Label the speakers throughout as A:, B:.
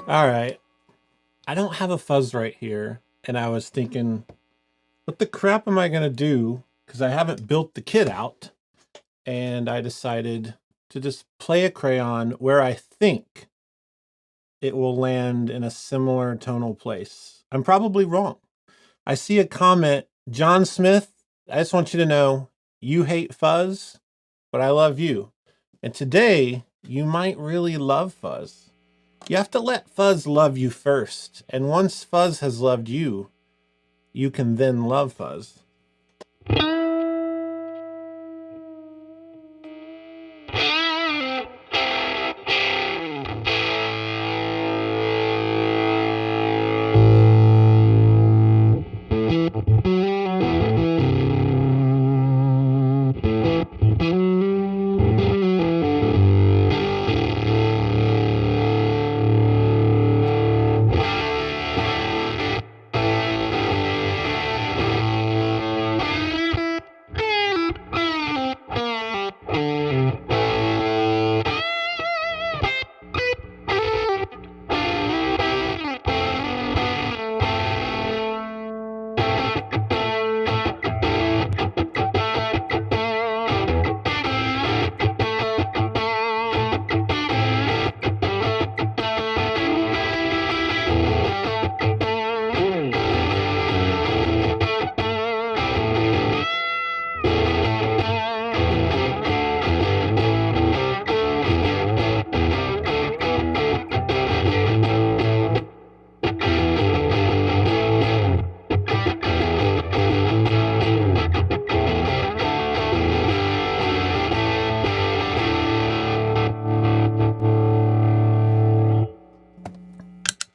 A: All right. I don't have a fuzz right here. And I was thinking, what the crap am I going to do? Because I haven't built the kit out. And I decided to just play a crayon where I think it will land in a similar tonal place. I'm probably wrong. I see a comment, John Smith, I just want you to know you hate fuzz, but I love you. And today, you might really love fuzz. You have to let fuzz love you first. And once fuzz has loved you, you can then love fuzz.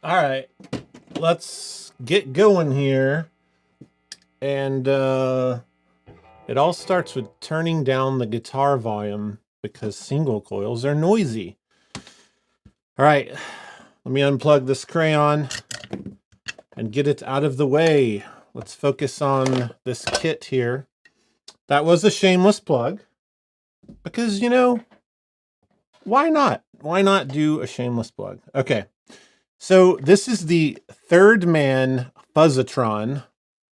A: All right, let's get going here. And it all starts with turning down the guitar volume because single coils are noisy. All right, let me unplug this crayon and get it out of the way. Let's focus on this kit here. That was a shameless plug because, you know, why not? Why not do a shameless plug? Okay, so this is the Third Man Fuzz-A-Tron.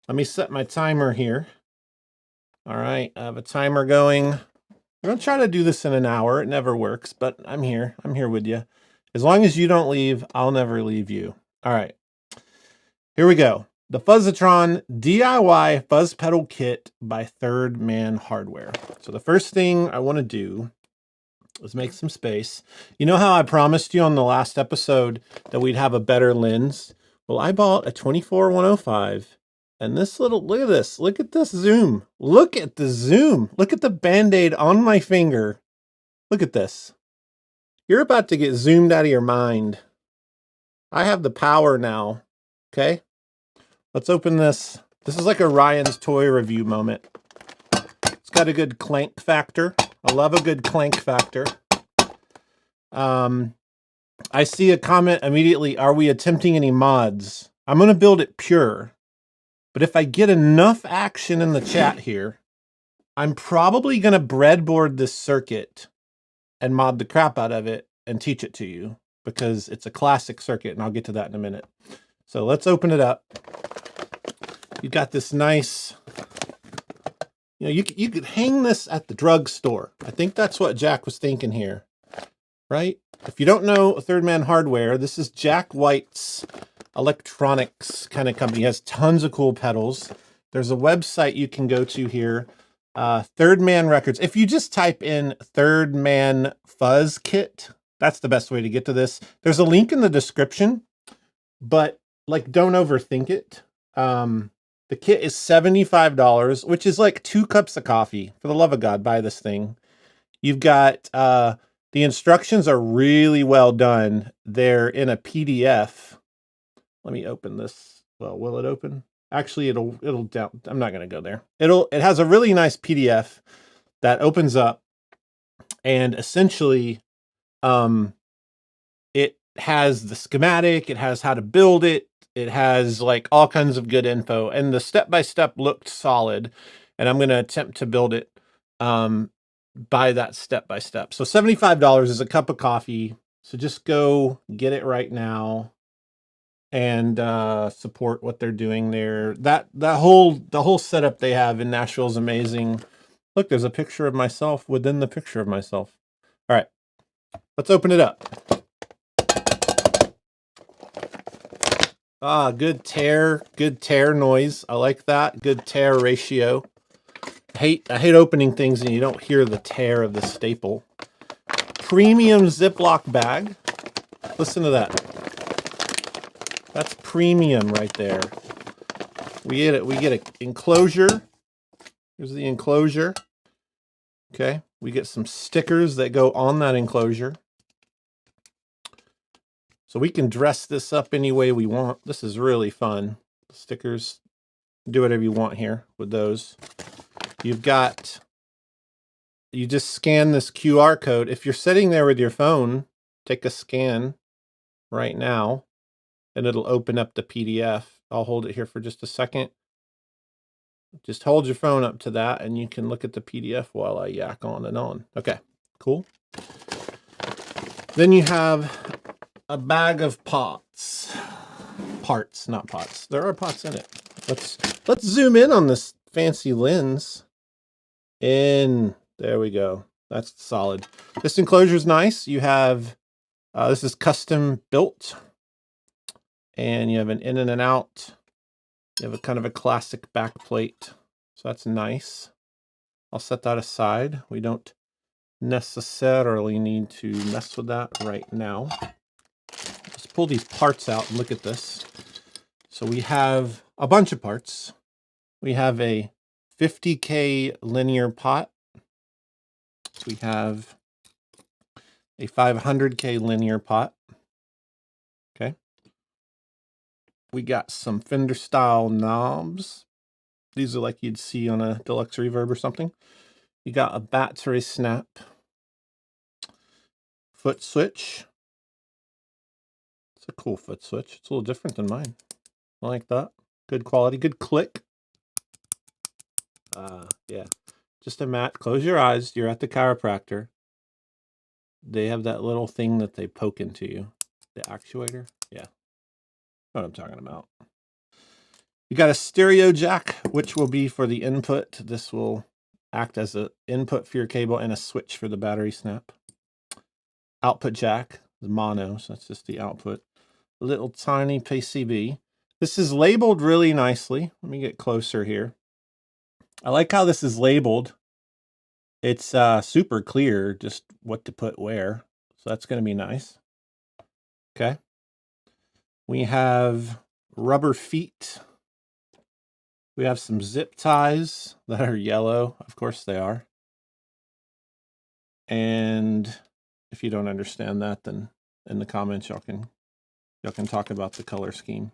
A: Let me set my timer here. All right, I have a timer going. We're gonna try to do this in an hour. It never works, but I'm here. I'm here with you. As long as you don't leave, I'll never leave you. All right, here we go. The Fuzz-A-Tron DIY Fuzz Pedal Kit by Third Man Hardware. So the first thing I want to do is make some space. You know how I promised you on the last episode that we'd have a better lens? Well, I bought a 24-105, and this little, look at this. Look at this zoom. Look at the zoom. Look at the Band-Aid on my finger. Look at this. You're about to get zoomed out of your mind. I have the power now. Okay? Let's open this. This is like a Ryan's toy review moment. It's got a good clank factor. I love a good clank factor. I see a comment immediately. Are we attempting any mods? I'm going to build it pure. But if I get enough action in the chat here, I'm probably going to breadboard this circuit and mod the crap out of it and teach it to you because it's a classic circuit, and I'll get to that in a minute. So let's open it up. You got this nice, you know, you could hang this at the drugstore. I think that's what Jack was thinking here, right? If you don't know Third Man Hardware, this is Jack White's electronics kind of company. He has tons of cool pedals. There's a website you can go to here, Third Man Records. If you just type in Third Man Fuzz Kit, that's the best way to get to this. There's a link in the description, but like, don't overthink it. The kit is $75, which is like 2 cups of coffee. For the love of God, buy this thing. You've got, the instructions are really well done. They're in a PDF. Let me open this. Well, will it open? Actually, it'll down. I'm not going to go there. It has a really nice PDF that opens up, and essentially, it has the schematic. It has how to build it. It has like all kinds of good info, and the step-by-step looked solid, and I'm going to attempt to build it by that step-by-step. So $75 is a cup of coffee. So just go get it right now and support what they're doing there. The whole setup they have in Nashville is amazing. Look, there's a picture of myself within the picture of myself. All right, let's open it up. Ah, good tear noise. I like that. Good tear ratio. I hate opening things and you don't hear the tear of the staple. Premium Ziploc bag. Listen to that. That's premium right there. We get an enclosure. Here's the enclosure. Okay, we get some stickers that go on that enclosure. So we can dress this up any way we want. This is really fun. Stickers, do whatever you want here with those. You just scan this QR code. If you're sitting there with your phone, take a scan right now and it'll open up the PDF. I'll hold it here for just a second. Just hold your phone up to that and you can look at the PDF while I yak on and on. Okay, cool. Then you have a bag of parts, not pots. There are pots in it. Let's zoom in on this fancy lens. There we go. That's solid. This enclosure is nice. You have, this is custom built. And you have an in and an out. You have a kind of a classic back plate. So that's nice. I'll set that aside. We don't necessarily need to mess with that right now. Let's pull these parts out and look at this. So we have a bunch of parts. We have a 50K linear pot. We have a 500K linear pot. Okay. We got some Fender style knobs. These are like you'd see on a deluxe reverb or something. You got a battery snap. Foot switch. It's a cool foot switch. It's a little different than mine. I like that. Good quality, good click. Yeah. Just a mat. Close your eyes. You're at the chiropractor. They have that little thing that they poke into you. The actuator. Yeah. What I'm talking about. You got a stereo jack, which will be for the input. This will act as an input for your cable and a switch for the battery snap. Output jack, the mono, so that's just the output. Little tiny PCB. This is labeled really nicely. Let me get closer here. I like how this is labeled. It's super clear just what to put where. So that's going to be nice. Okay. We have rubber feet. We have some zip ties that are yellow. Of course they are. And if you don't understand that, then in the comments y'all can talk about the color scheme.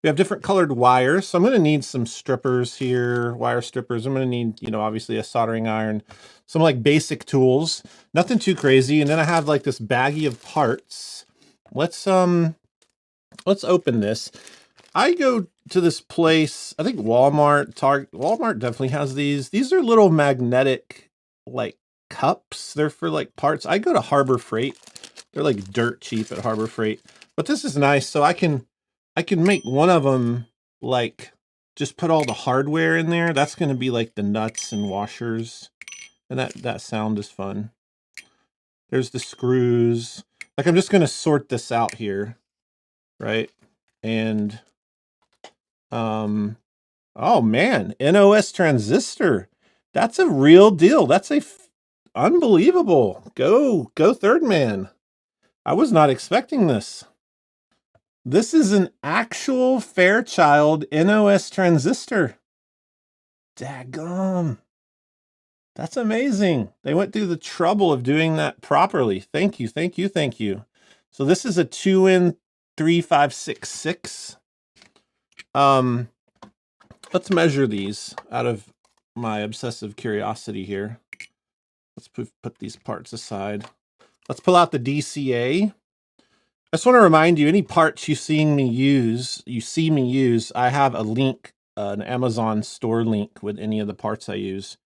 A: We have different colored wires. So I'm going to need some strippers here, wire strippers. I'm going to need, you know, obviously a soldering iron, some like basic tools, nothing too crazy. And then I have like this baggie of parts. Let's open this. I go to this place, I think Walmart, Target. Walmart definitely has these. These are little magnetic like cups. They're for like parts. I go to Harbor Freight. They're like dirt cheap at Harbor Freight. But this is nice. So I can make one of them like just put all the hardware in there. That's going to be like the nuts and washers. And that sound is fun. There's the screws. Like I'm just going to sort this out here. Right? And oh man, NOS transistor. That's a real deal. That's unbelievable. Go Third Man. I was not expecting this. This is an actual Fairchild NOS transistor. Daggum. That's amazing. They went through the trouble of doing that properly. Thank you, thank you, thank you. So this is a 2N3566. Let's measure these out of my obsessive curiosity here. Let's put these parts aside. Let's pull out the DCA. I just want to remind you, any parts you see me use, I have a link, an Amazon store link with any of the parts I use,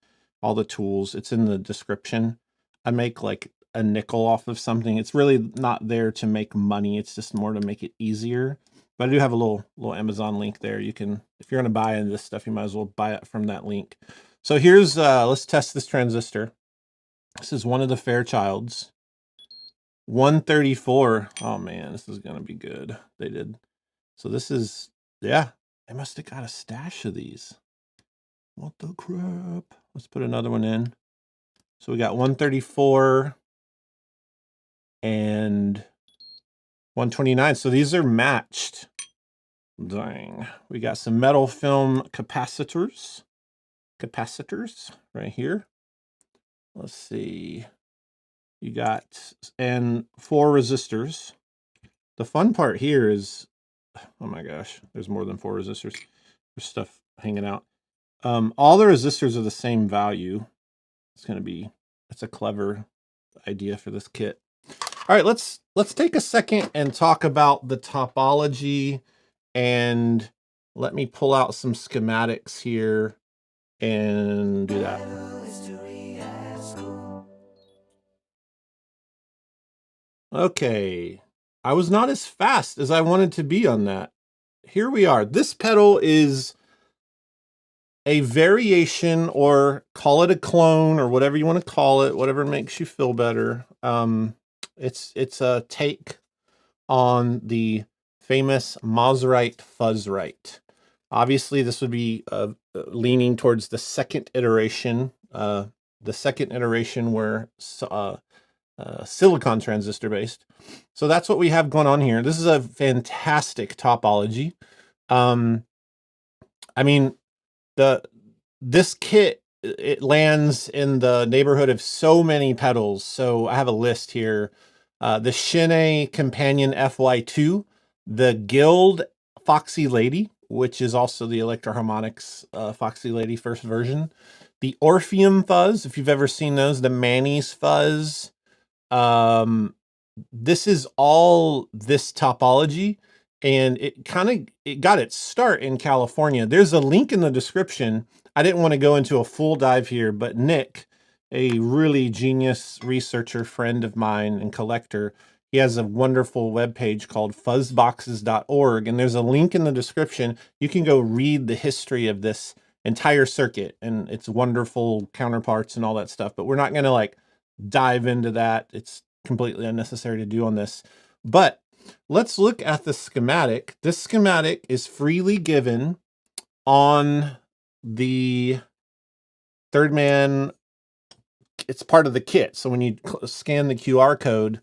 A: all the tools. It's in the description. I make like a nickel off of something. It's really not there to make money. It's just more to make it easier. But I do have a little Amazon link there. You can, if you're going to buy this stuff, you might as well buy it from that link. So here's, let's test this transistor. This is one of the Fairchilds. 134. Oh man, this is going to be good. They did. So this is, yeah, they must have got a stash of these. What the crap? Let's put another one in. So we got 134 and 129. So these are matched. Dang. We got some metal film capacitors. Capacitors right here. Let's see. You got, and 4 resistors. The fun part here is, oh my gosh, there's more than 4 resistors. There's stuff hanging out. All the resistors are the same value. It's going to be, that's a clever idea for this kit. All right, let's take a second and talk about the topology, and let me pull out some schematics here and do that. Okay, I was not as fast as I wanted to be on that. Here we are. This pedal is a variation, or call it a clone, or whatever you want to call it, whatever makes you feel better. It's a take on the famous Mosrite Fuzzrite. Obviously, this would be leaning towards the second iteration where silicon transistor based. So that's what we have going on here. This is a fantastic topology. I mean, this kit, it lands in the neighborhood of so many pedals. So I have a list here. The Shin Companion FY2, the Guild Foxy Lady, which is also the Electro-Harmonix Foxy Lady first version. The Orpheum Fuzz, if you've ever seen those, the Manny's Fuzz. This is all this topology, and it got its start in California. There's a link in the description. I didn't want to go into a full dive here, but Nick, a really genius researcher friend of mine and collector, he has a wonderful webpage called fuzzboxes.org, and there's a link in the description. You can go read the history of this entire circuit and its wonderful counterparts and all that stuff, but we're not going to like dive into that. It's completely unnecessary to do on this. But let's look at the schematic. This schematic is freely given on the Third Man. It's part of the kit. So when you scan the QR code,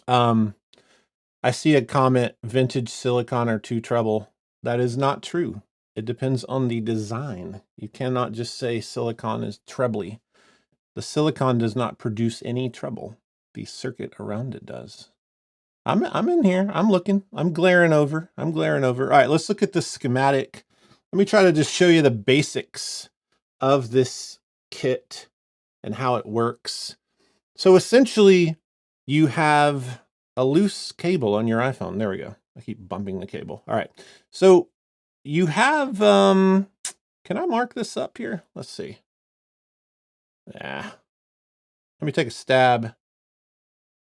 A: I see a comment, vintage silicon or 2 treble. That is not true. It depends on the design. You cannot just say silicon is trebly. The silicon does not produce any treble. The circuit around it does. I'm in here. I'm looking. I'm glaring over. All right, let's look at the schematic. Let me try to just show you the basics of this kit and how it works. So essentially, you have a loose cable on your iPhone. There we go. I keep bumping the cable. All right. So you have, can I mark this up here? Let's see. Yeah. Let me take a stab.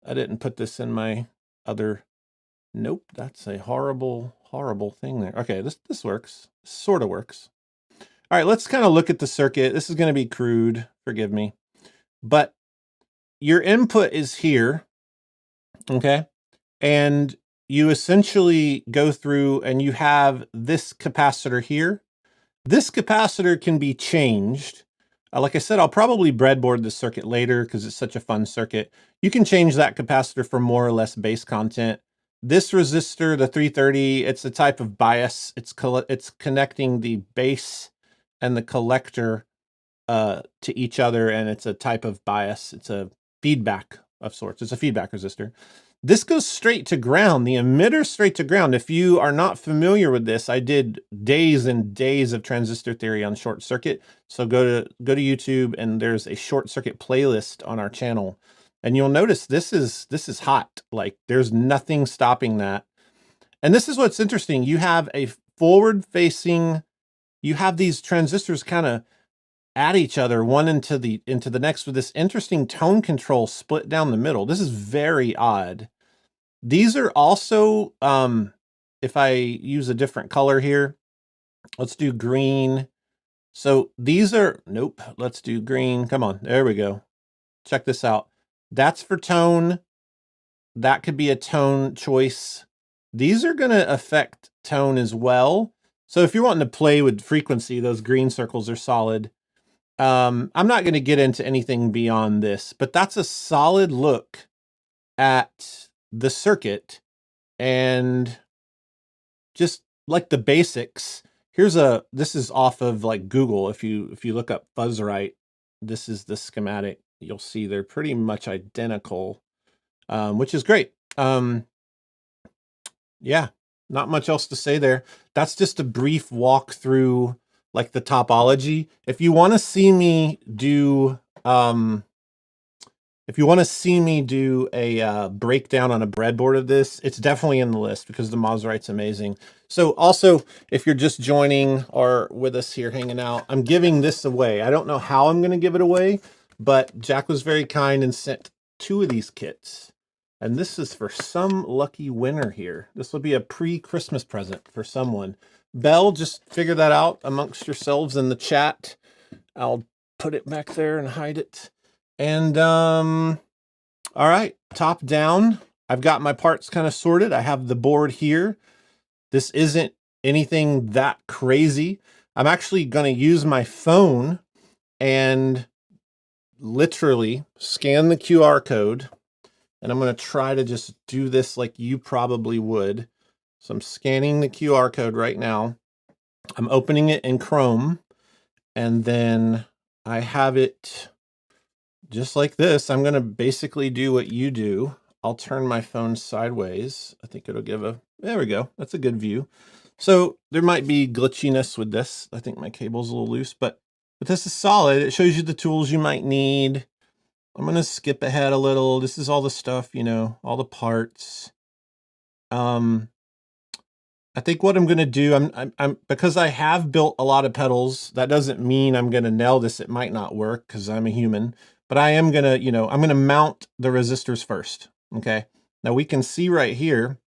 A: I didn't put this in my other. Nope, that's a horrible, horrible thing there. Okay, this works. Sort of works. All right, let's kind of look at the circuit. This is going to be crude. Forgive me. But your input is here. Okay. And you essentially go through and you have this capacitor here. This capacitor can be changed. Like I said, I'll probably breadboard the circuit later because it's such a fun circuit. You can change that capacitor for more or less base content. This resistor, the 330, it's a type of bias. It's connecting the base and the collector to each other, and it's a type of bias. It's a feedback of sorts. It's a feedback resistor. This goes straight to ground, the emitter straight to ground. If you are not familiar with this, I did days and days of transistor theory on short circuit. So go to YouTube, and there's a short circuit playlist on our channel. And you'll notice this is hot. Like there's nothing stopping that. And this is what's interesting. You have a forward facing, you have these transistors kind of at each other, one into the next, with this interesting tone control split down the middle. This is very odd. These are also, if I use a different color here, let's do green. So these are, nope, let's do green. Come on, there we go. Check this out. That's for tone. That could be a tone choice. These are going to affect tone as well. So if you're wanting to play with frequency, those green circles are solid. I'm not going to get into anything beyond this, but that's a solid look at the circuit and just like the basics. This is off of like Google. If you look up Fuzzrite, this is the schematic. You'll see they're pretty much identical, which is great. Yeah, not much else to say there. That's just a brief walk through like the topology. If you want to see me do, if you want to see me do a breakdown on a breadboard of this, it's definitely in the list because the Mosrite's amazing. So also, if you're just joining or with us here hanging out, I'm giving this away. I don't know how I'm going to give it away, but Jack was very kind and sent 2 of these kits. And this is for some lucky winner here. This will be a pre-Christmas present for someone. Belle, just figure that out amongst yourselves in the chat. I'll put it back there and hide it. And, all right, top down, I've got my parts kind of sorted. I have the board here. This isn't anything that crazy. I'm actually going to use my phone and literally scan the QR code. And I'm going to try to just do this like you probably would. So I'm scanning the QR code right now. I'm opening it in Chrome. And then I have it just like this. I'm going to basically do what you do. I'll turn my phone sideways. I think it'll give there we go. That's a good view. So there might be glitchiness with this. I think my cable's a little loose, but this is solid. It shows you the tools you might need. I'm going to skip ahead a little. This is all the stuff, you know, all the parts. I think what I'm going to do, I'm because I have built a lot of pedals, that doesn't mean I'm going to nail this. It might not work because I'm a human, but I am going to, you know, I'm going to mount the resistors first. Okay. Now we can see right here,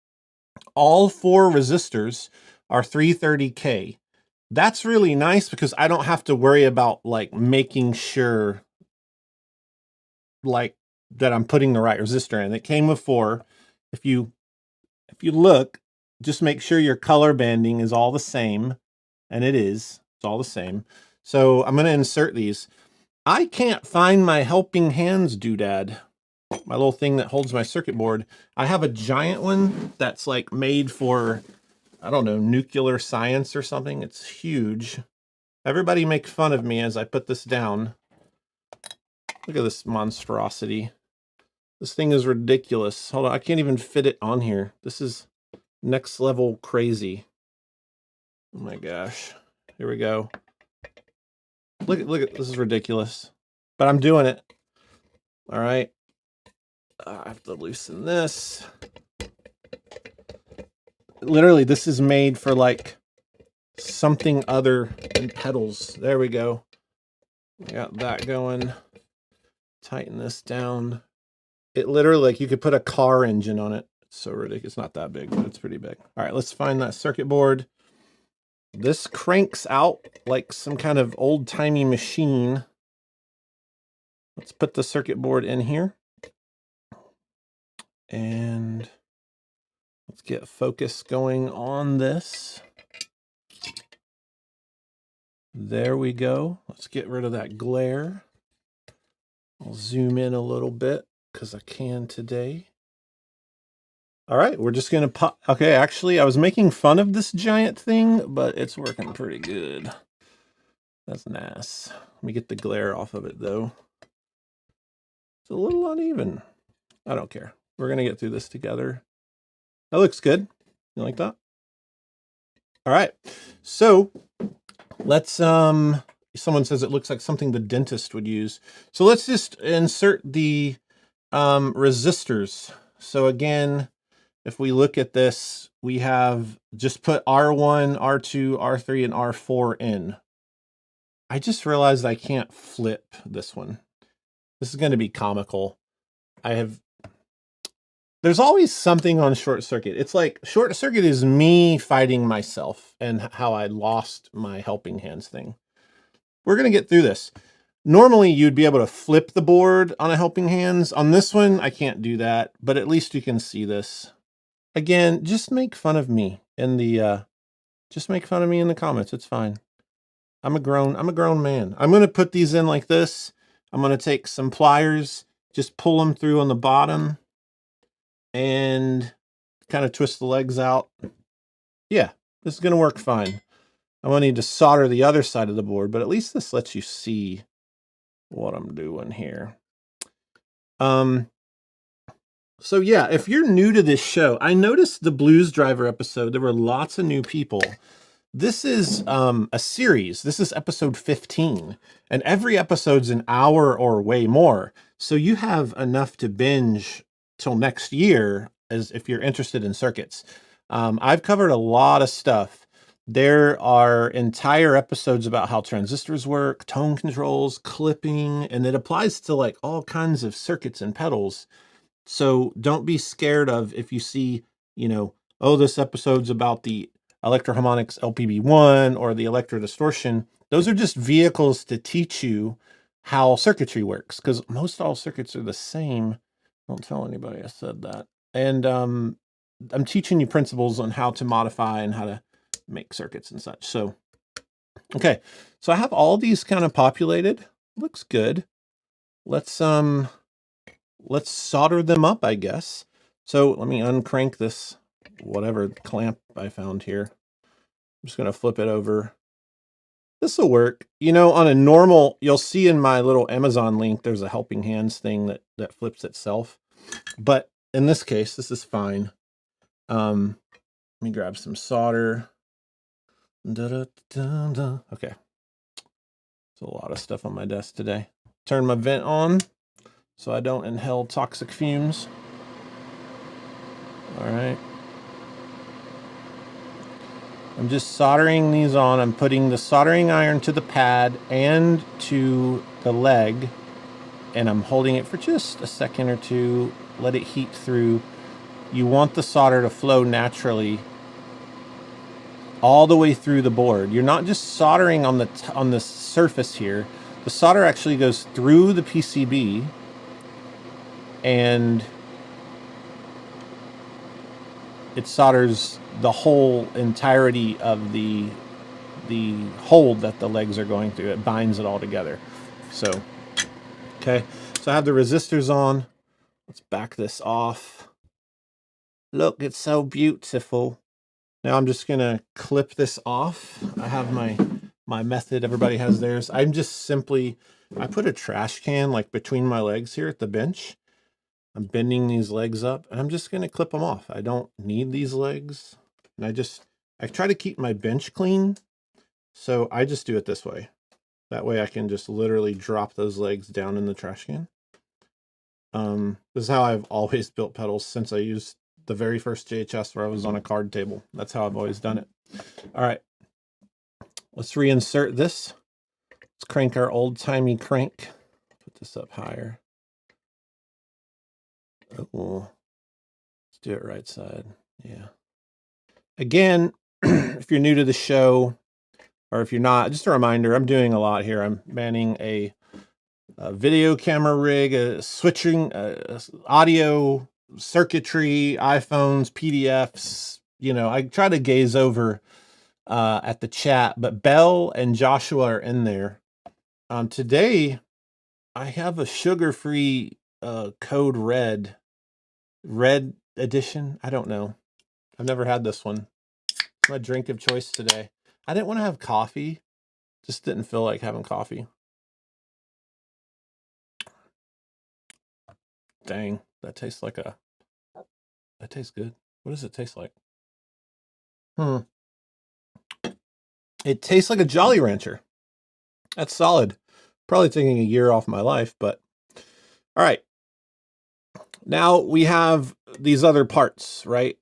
A: all 4 resistors are 330K. That's really nice because I don't have to worry about like making sure like that I'm putting the right resistor in. It came with 4. If you look, just make sure your color banding is all the same, and it is. It's all the same. So I'm going to insert these. I can't find my helping hands doodad, my little thing that holds my circuit board. I have a giant one that's like made for, I don't know, nuclear science or something. It's huge. Everybody make fun of me as I put this down. Look at this monstrosity. This thing is ridiculous. Hold on, I can't even fit it on here. This is next level crazy. Oh my gosh. Here we go. Look at this is ridiculous. But I'm doing it. All right. I have to loosen this. Literally, this is made for like something other than pedals. There we go. Got that going. Tighten this down. It literally, like, you could put a car engine on it. It's so ridiculous. It's not that big, but it's pretty big. All right, let's find that circuit board. This cranks out like some kind of old-timey machine. Let's put the circuit board in here. And let's get focus going on this. There we go. Let's get rid of that glare. I'll zoom in a little bit because I can today. All right, we're just gonna pop. Okay, actually, I was making fun of this giant thing, but it's working pretty good. That's nice. Let me get the glare off of it, though. It's a little uneven. I don't care. We're gonna get through this together. That looks good. You like that? All right. So let's someone says it looks like something the dentist would use. So let's just insert the resistors. So again, if we look at this, we have just put R1, R2, R3, and R4 in. I just realized I can't flip this one. This is going to be comical. There's always something on short circuit. It's like short circuit is me fighting myself and how I lost my helping hands thing. We're going to get through this. Normally you'd be able to flip the board on a helping hands. On this one, I can't do that, but at least you can see this. Again, just make fun of me in the, just make fun of me in the comments. It's fine. I'm a grown man. I'm going to put these in like this. I'm going to take some pliers, just pull them through on the bottom and kind of twist the legs out. Yeah, this is going to work fine. I'm going to need to solder the other side of the board, but at least this lets you see what I'm doing here. So yeah, if you're new to this show, I noticed the Blues Driver episode, there were lots of new people. This is a series. This is episode 15, and every episode's an hour or way more. So you have enough to binge till next year, as if you're interested in circuits. I've covered a lot of stuff. There are entire episodes about how transistors work, tone controls, clipping, and it applies to like all kinds of circuits and pedals. So don't be scared of if you see, you know, oh, this episode's about the Electro-Harmonics LPB1 or the electro distortion. Those are just vehicles to teach you how circuitry works, because most all circuits are the same. Don't tell anybody I said that. And I'm teaching you principles on how to modify and how to make circuits and such. So, okay. So I have all these kind of populated. Looks good. Let's solder them up, I guess. So let me uncrank this, whatever clamp I found here. I'm just going to flip it over. This will work. You know, on a normal, you'll see in my little Amazon link, there's a helping hands thing that flips itself. But in this case, this is fine. Let me grab some solder. Okay. There's a lot of stuff on my desk today. Turn my vent on so I don't inhale toxic fumes. All right. I'm just soldering these on. I'm putting the soldering iron to the pad and to the leg, and I'm holding it for just a second or two. Let it heat through. You want the solder to flow naturally all the way through the board. You're not just soldering on the surface here. The solder actually goes through the PCB and it solders the whole entirety of the hole that the legs are going through. It binds it all together. So, okay. So I have the resistors on. Let's back this off. Look, it's so beautiful. Now I'm just gonna clip this off. I have my method. Everybody has theirs. I'm just simply, I put a trash can like between my legs here at the bench. I'm bending these legs up and I'm just going to clip them off. I don't need these legs. And I try to keep my bench clean. So I just do it this way. That way I can just literally drop those legs down in the trash can. This is how I've always built pedals since I used the very first JHS where I was on a card table. That's how I've always done it. All right. Let's reinsert this. Let's crank our old-timey crank. Put this up higher. Oh, let's do it right side. Yeah. Again, if you're new to the show, or if you're not, just a reminder, I'm doing a lot here. I'm manning a video camera rig, switching audio, circuitry, iPhones, PDFs. You know, I try to gaze over at the chat, but Belle and Joshua are in there. Today, I have a sugar-free Code Red edition. I don't know. I've never had this one. It's my drink of choice today. I didn't want to have coffee. Just didn't feel like having coffee. Dang, that tastes good. What does it taste like? It tastes like a Jolly Rancher. That's solid. Probably taking a year off my life, but all right. Now we have these other parts, right?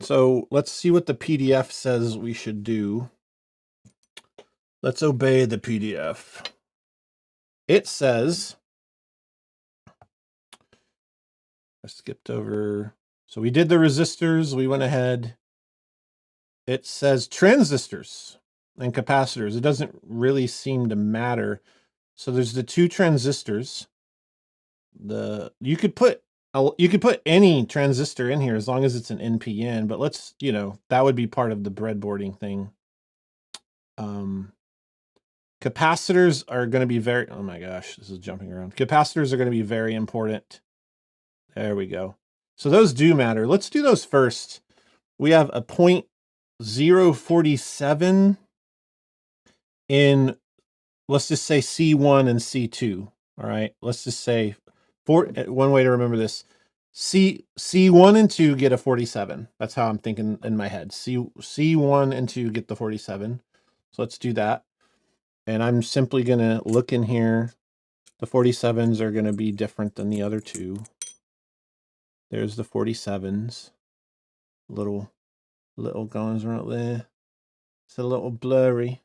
A: So let's see what the PDF says we should do. Let's obey the PDF. It says, I skipped over. So we did the resistors. We went ahead. It says transistors and capacitors. It doesn't really seem to matter. So there's the two transistors. You could put any transistor in here as long as it's an NPN, but let's, that would be part of the breadboarding thing. Capacitors are going to be very, oh my gosh, this is jumping around. Capacitors are going to be very important. There we go. So those do matter. Let's do those first. We have a 0.047 in, let's just say C1 and C2. All right. Let's just say one way to remember this. C1 and 2 get a 47. That's how I'm thinking in my head. C1 and 2 get the 47. So let's do that. And I'm simply going to look in here. The 47s are going to be different than the other two. There's the 47s. Little guns right there. It's a little blurry.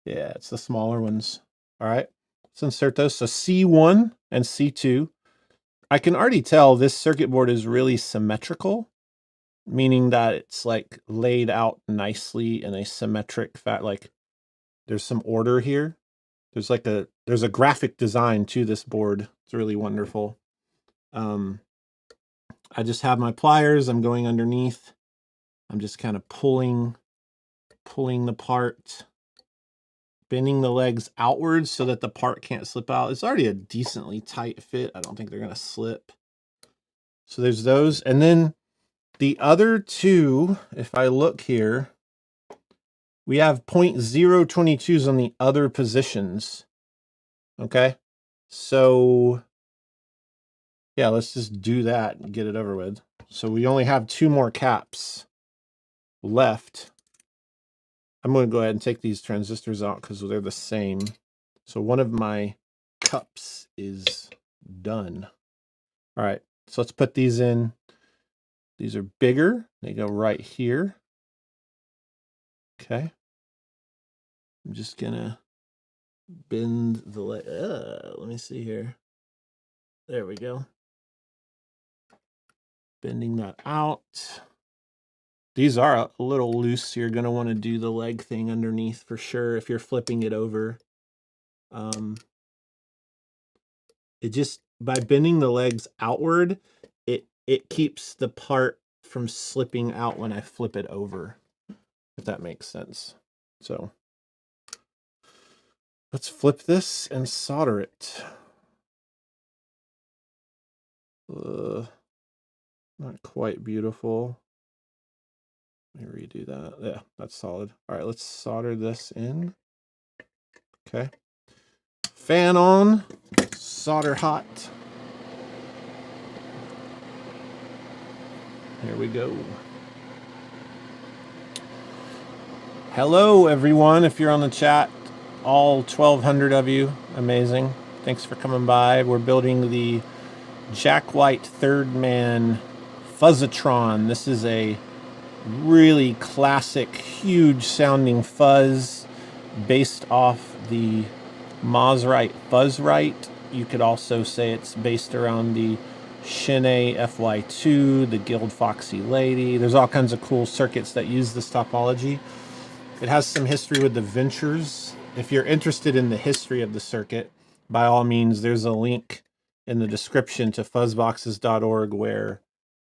A: Yeah, it's the smaller ones. All right, let's insert those. So C1 and C2. I can already tell this circuit board is really symmetrical, meaning that it's like laid out nicely in a symmetric like there's some order here. There's a graphic design to this board. It's really wonderful. I just have my pliers. I'm going underneath. I'm just kind of pulling the part, bending the legs outwards so that the part can't slip out. It's already a decently tight fit. I don't think they're going to slip. So there's those. And then the other two, if I look here, we have 0.022s on the other positions. Okay. So yeah, let's just do that and get it over with. So we only have two more caps left. I'm going to go ahead and take these transistors out because they're the same. So one of my cups is done. All right, so let's put these in. These are bigger. They go right here. Okay. I'm just going to bend the let me see here. There we go. Bending that out. These are a little loose, so you're going to want to do the leg thing underneath for sure if you're flipping it over. It just, by bending the legs outward, it keeps the part from slipping out when I flip it over, if that makes sense. So let's flip this and solder it. Not quite beautiful. Let me redo that. Yeah, that's solid. All right, let's solder this in. Okay. Fan on. Solder hot. Here we go. Hello, everyone. If you're on the chat, all 1,200 of you, amazing. Thanks for coming by. We're building the Jack White Third Man Fuzz-A-Tron. This is a really classic, huge sounding fuzz based off the Mosrite Fuzzrite. You could also say it's based around the Shinne FY2, the Guild Foxy Lady. There's all kinds of cool circuits that use this topology. It has some history with the Ventures. If you're interested in the history of the circuit, by all means, there's a link in the description to fuzzboxes.org where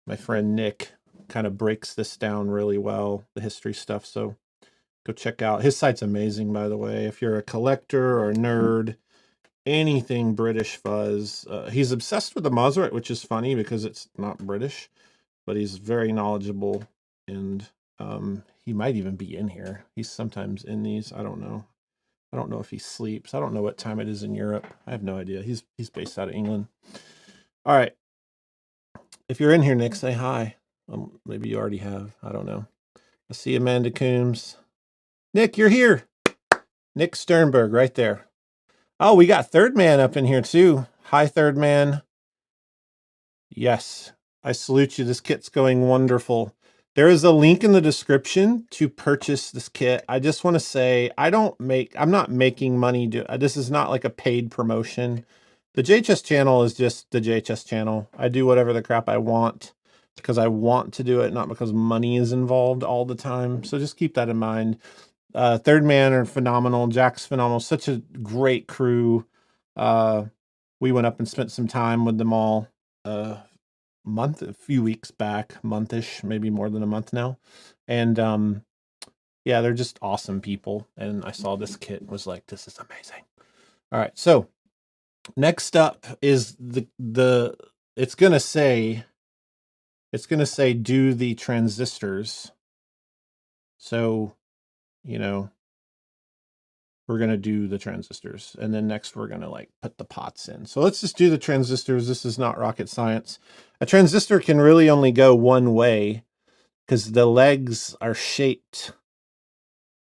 A: my friend Nick kind of breaks this down really well, the history stuff. So go check out his site's amazing, by the way. If you're a collector or a nerd, anything British fuzz. He's obsessed with the Mosrite, which is funny because it's not British, but he's very knowledgeable, and he might even be in here. He's sometimes in these. I don't know. I don't know if he sleeps. I don't know what time it is in Europe. I have no idea. He's based out of England. All right. If you're in here, Nick, say hi. Maybe you already have. I don't know. I see Amanda Coombs. Nick, you're here. Nick Sternberg right there. Oh, we got Third Man up in here too. Hi, Third Man. Yes, I salute you. This kit's going wonderful. There is a link in the description to purchase this kit. I just want to say, I'm not making money. This is not like a paid promotion. The JHS channel is just the JHS channel. I do whatever the crap I want because I want to do it, not because money is involved all the time. So just keep that in mind. Third Man are phenomenal. Jack's phenomenal. Such a great crew. We went up and spent some time with them all. A few weeks back, monthish, maybe more than a month now. And yeah, they're just awesome people. And I saw this kit and was like, this is amazing. All right, so next up is it's gonna say do the transistors. So, you know, we're gonna do the transistors, and then next we're gonna like put the pots in. So let's just do the transistors. This is not rocket science. A transistor can really only go one way because the legs are shaped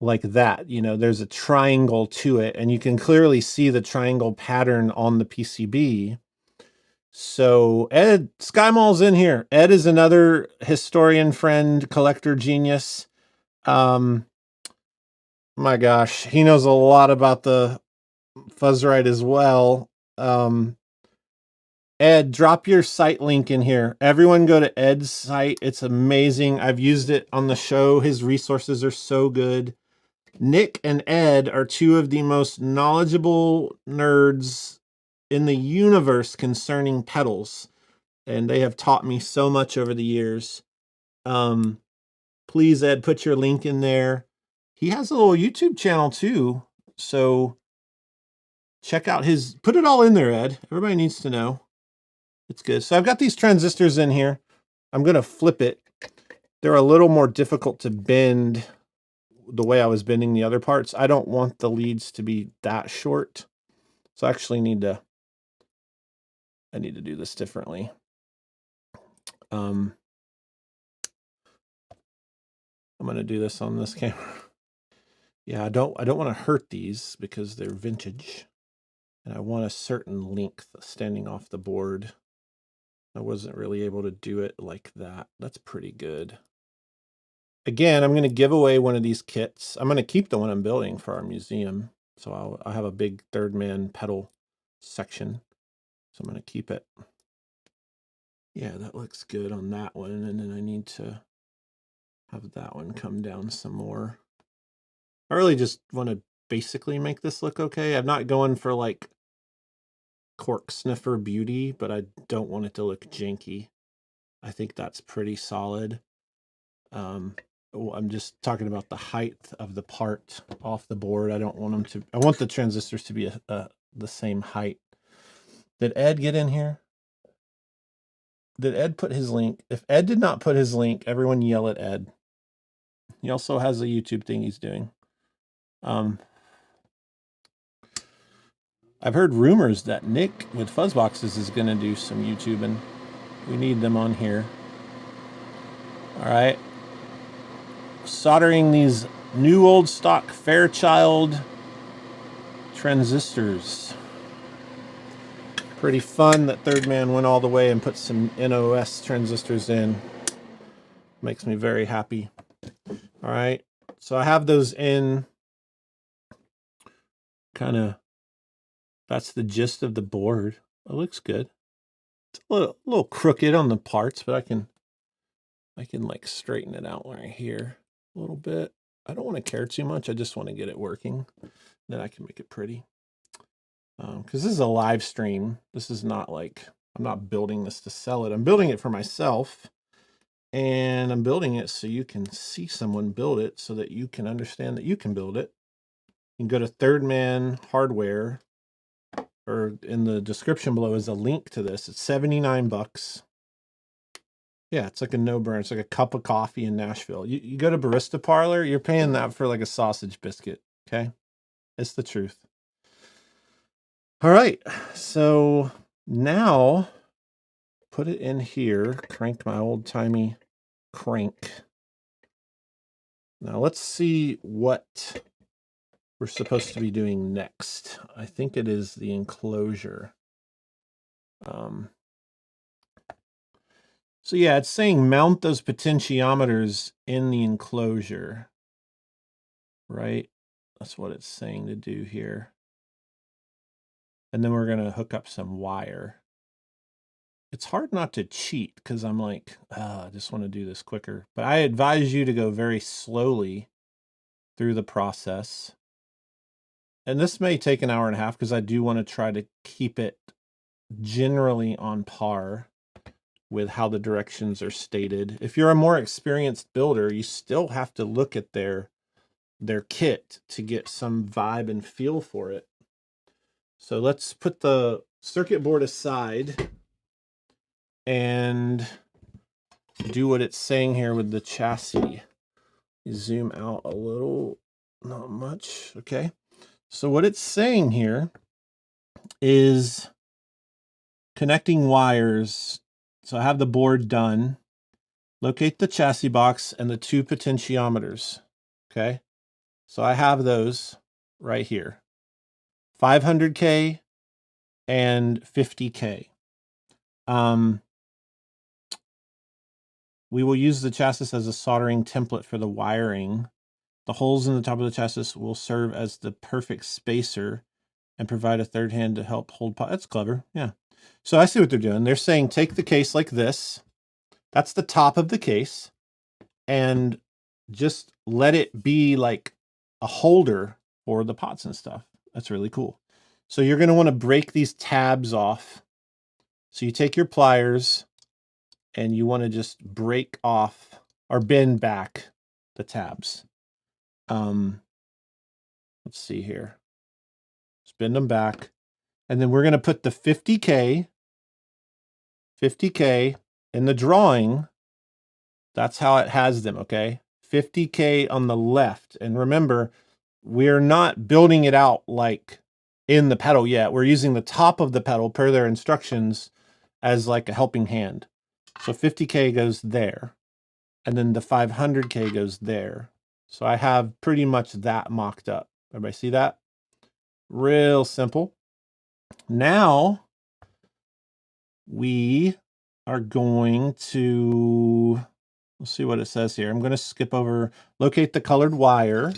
A: like that. You know, there's a triangle to it, and you can clearly see the triangle pattern on the PCB. So Ed SkyMall's in here. Ed is another historian friend, collector genius. My gosh, he knows a lot about the Fuzzrite as well. Ed, drop your site link in here. Everyone go to Ed's site. It's amazing. I've used it on the show. His resources are so good. Nick and Ed are two of the most knowledgeable nerds in the universe concerning pedals. And they have taught me so much over the years. Please, Ed, put your link in there. He has a little YouTube channel too. So check out put it all in there, Ed. Everybody needs to know. It's good. So I've got these transistors in here. I'm going to flip it. They're a little more difficult to bend the way I was bending the other parts. I don't want the leads to be that short. So I actually need to do this differently. I'm going to do this on this camera. Yeah, I don't want to hurt these because they're vintage. And I want a certain length standing off the board. I wasn't really able to do it like that. That's pretty good. Again, I'm going to give away one of these kits. I'm going to keep the one I'm building for our museum. So I'll have a big Third Man pedal section. So I'm going to keep it. Yeah, that looks good on that one. And then I need to have that one come down some more. I really just want to basically make this look okay. I'm not going for like cork sniffer beauty, but I don't want it to look janky. I think that's pretty solid. I'm just talking about the height of the part off the board. I don't want them to, I want the transistors to be the same height. Did Ed get in here? Did Ed put his link? If Ed did not put his link, everyone yell at Ed. He also has a YouTube thing he's doing. I've heard rumors that Nick with Fuzzboxes is going to do some YouTube, and we need them on here. All right. Soldering these new old stock Fairchild transistors. Pretty fun that Third Man went all the way and put some NOS transistors in. Makes me very happy. All right. So I have those in. Kind of, that's the gist of the board. It looks good. It's a little crooked on the parts, but I can like straighten it out right here a little bit. I don't want to care too much. I just want to get it working. Then I can make it pretty. Because this is a live stream. This is not like, I'm not building this to sell it. I'm building it for myself. And I'm building it so you can see someone build it so that you can understand that you can build it. You can go to Third Man Hardware, or in the description below is a link to this. It's 79 bucks. Yeah, it's like a no-brainer. It's like a cup of coffee in Nashville. You go to Barista Parlor, you're paying that for like a sausage biscuit, okay? It's the truth. All right, so now put it in here, crank my old-timey crank. Now let's see what we're supposed to be doing next. I think it is the enclosure. So yeah, it's saying mount those potentiometers in the enclosure, right? That's what it's saying to do here. And then we're going to hook up some wire. It's hard not to cheat because I'm like, I just want to do this quicker. But I advise you to go very slowly through the process. And this may take an hour and a half because I do want to try to keep it generally on par with how the directions are stated. If you're a more experienced builder, you still have to look at their kit to get some vibe and feel for it. So let's put the circuit board aside and do what it's saying here with the chassis. Zoom out a little, not much. Okay. So what it's saying here is connecting wires. So I have the board done. Locate the chassis box and the 2 potentiometers. Okay. So I have those right here. 500K and 50K. We will use the chassis as a soldering template for the wiring. The holes in the top of the chassis will serve as the perfect spacer and provide a third hand to help hold. That's clever. Yeah. So I see what they're doing. They're saying take the case like this. That's the top of the case. And just let it be like a holder for the pots and stuff. That's really cool. So you're going to want to break these tabs off. So you take your pliers and you want to just break off or bend back the tabs. Let's see here. Just bend them back. And then we're going to put the 50K in the drawing. That's how it has them, okay? 50K on the left. And remember, we're not building it out like in the pedal yet. We're using the top of the pedal per their instructions as like a helping hand. So 50K goes there. And then the 500K goes there. So I have pretty much that mocked up. Everybody see that? Real simple. Now we are going to, let's see what it says here. I'm going to skip over, locate the colored wire.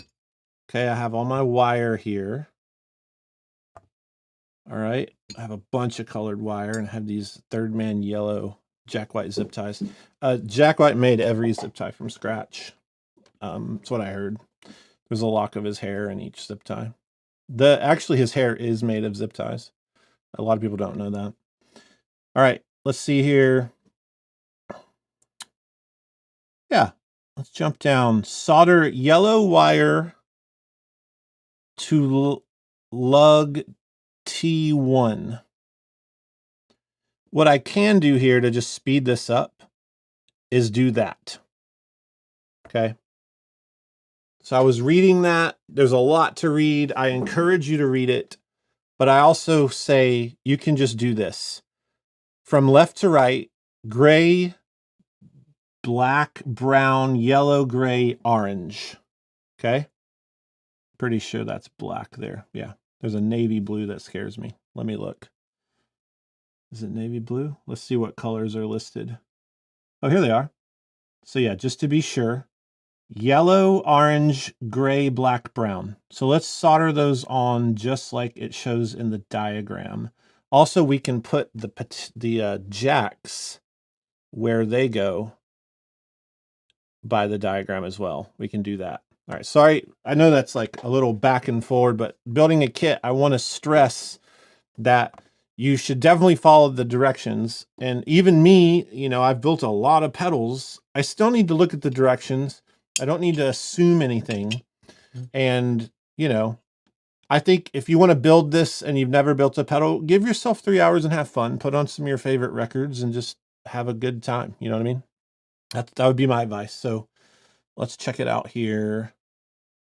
A: Okay, I have all my wire here. All right, I have a bunch of colored wire and I have these third man yellow Jack White zip ties. Jack White made every zip tie from scratch. That's what I heard. There's a lock of his hair in each zip tie. Actually, his hair is made of zip ties. A lot of people don't know that. All right, let's see here. Yeah, let's jump down. Solder yellow wire to lug T1. What I can do here to just speed this up is do that. Okay. So I was reading that. There's a lot to read. I encourage you to read it, but I also say you can just do this. From left to right, gray, black, brown, yellow, gray, orange. Okay. Pretty sure that's black there. Yeah. There's a navy blue that scares me. Let me look. Is it navy blue? Let's see what colors are listed. Oh, here they are. So yeah, just to be sure, yellow, orange, gray, black, brown. So let's solder those on just like it shows in the diagram. Also, we can put the jacks where they go by the diagram as well. We can do that. All right, sorry, I know that's like a little back and forward, but building a kit, I want to stress that you should definitely follow the directions. And even me, you know, I've built a lot of pedals. I still need to look at the directions. I don't need to assume anything. And, you know, I think if you want to build this and you've never built a pedal, give yourself 3 hours and have fun. Put on some of your favorite records and just have a good time. You know what I mean? That would be my advice. So let's check it out here.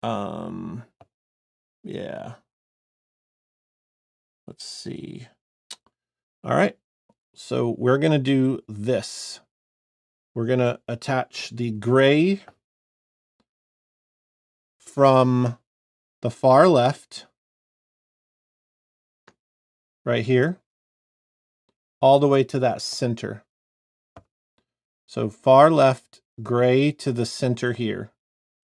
A: Yeah. Let's see. All right. So we're going to do this. We're going to attach the gray from the far left, right here, all the way to that center. So far left, gray to the center here.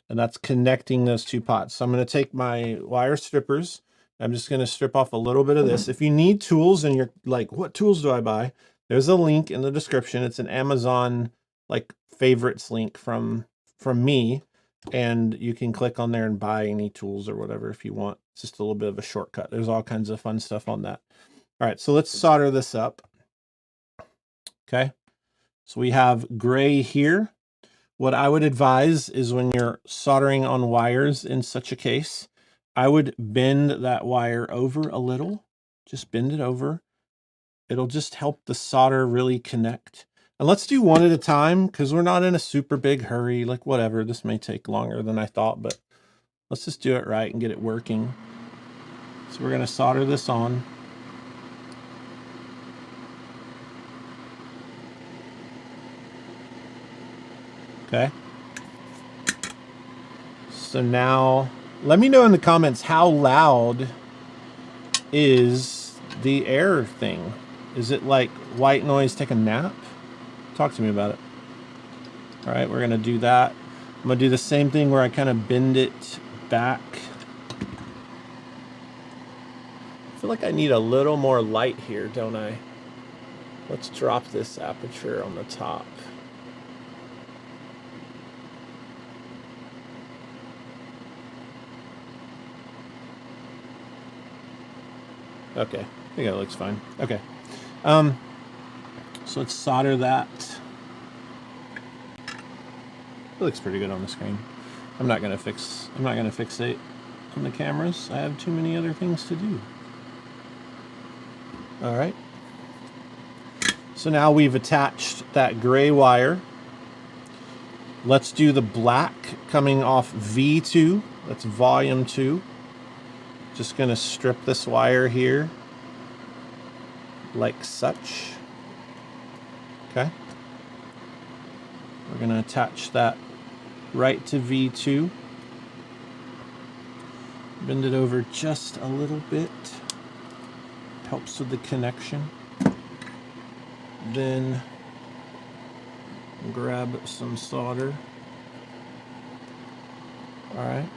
A: And that's connecting those two pots. So I'm going to take my wire strippers. I'm just going to strip off a little bit of this. If you need tools and you're like, what tools do I buy? There's a link in the description. It's an Amazon like favorites link from me. And you can click on there and buy any tools or whatever if you want. It's just a little bit of a shortcut. There's all kinds of fun stuff on that. All right, so let's solder this up. Okay, so we have gray here. What I would advise is when you're soldering on wires in such a case, I would bend that wire over a little. Just bend it over. It'll just help the solder really connect. And let's do one at a time because we're not in a super big hurry. Like whatever, this may take longer than I thought, but let's just do it right and get it working. So we're going to solder this on. Okay. So now, let me know in the comments how loud is the air thing. Is it like white noise take a nap? Talk to me about it. All right, we're gonna do that. I'm gonna do the same thing where I kind of bend it back. I feel like I need a little more light here, don't I? Let's drop this aperture on the top. Okay, I think that looks fine. Okay, so let's solder that. It looks pretty good on the screen. I'm not gonna fixate on the cameras. I have too many other things to do. All right. So now we've attached that gray wire. Let's do the black coming off V2. That's volume 2. Just going to strip this wire here like such. Okay. We're going to attach that right to V2. Bend it over just a little bit. Helps with the connection. Then grab some solder. All right.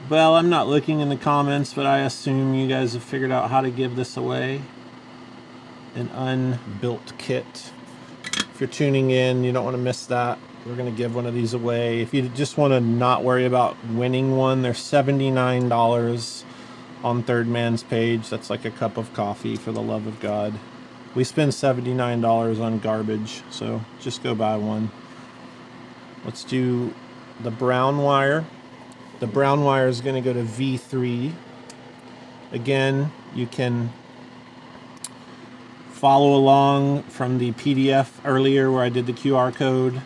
A: Well, I'm not looking in the comments, but I assume you guys have figured out how to give this away. An unbuilt kit. If you're tuning in, you don't want to miss that. We're going to give one of these away. If you just want to not worry about winning one, they're $79 on Third Man's page. That's like a cup of coffee, for the love of God. We spend $79 on garbage, so just go buy one. Let's do the brown wire. The brown wire is going to go to V3. Again, you can follow along from the PDF earlier where I did the QR code.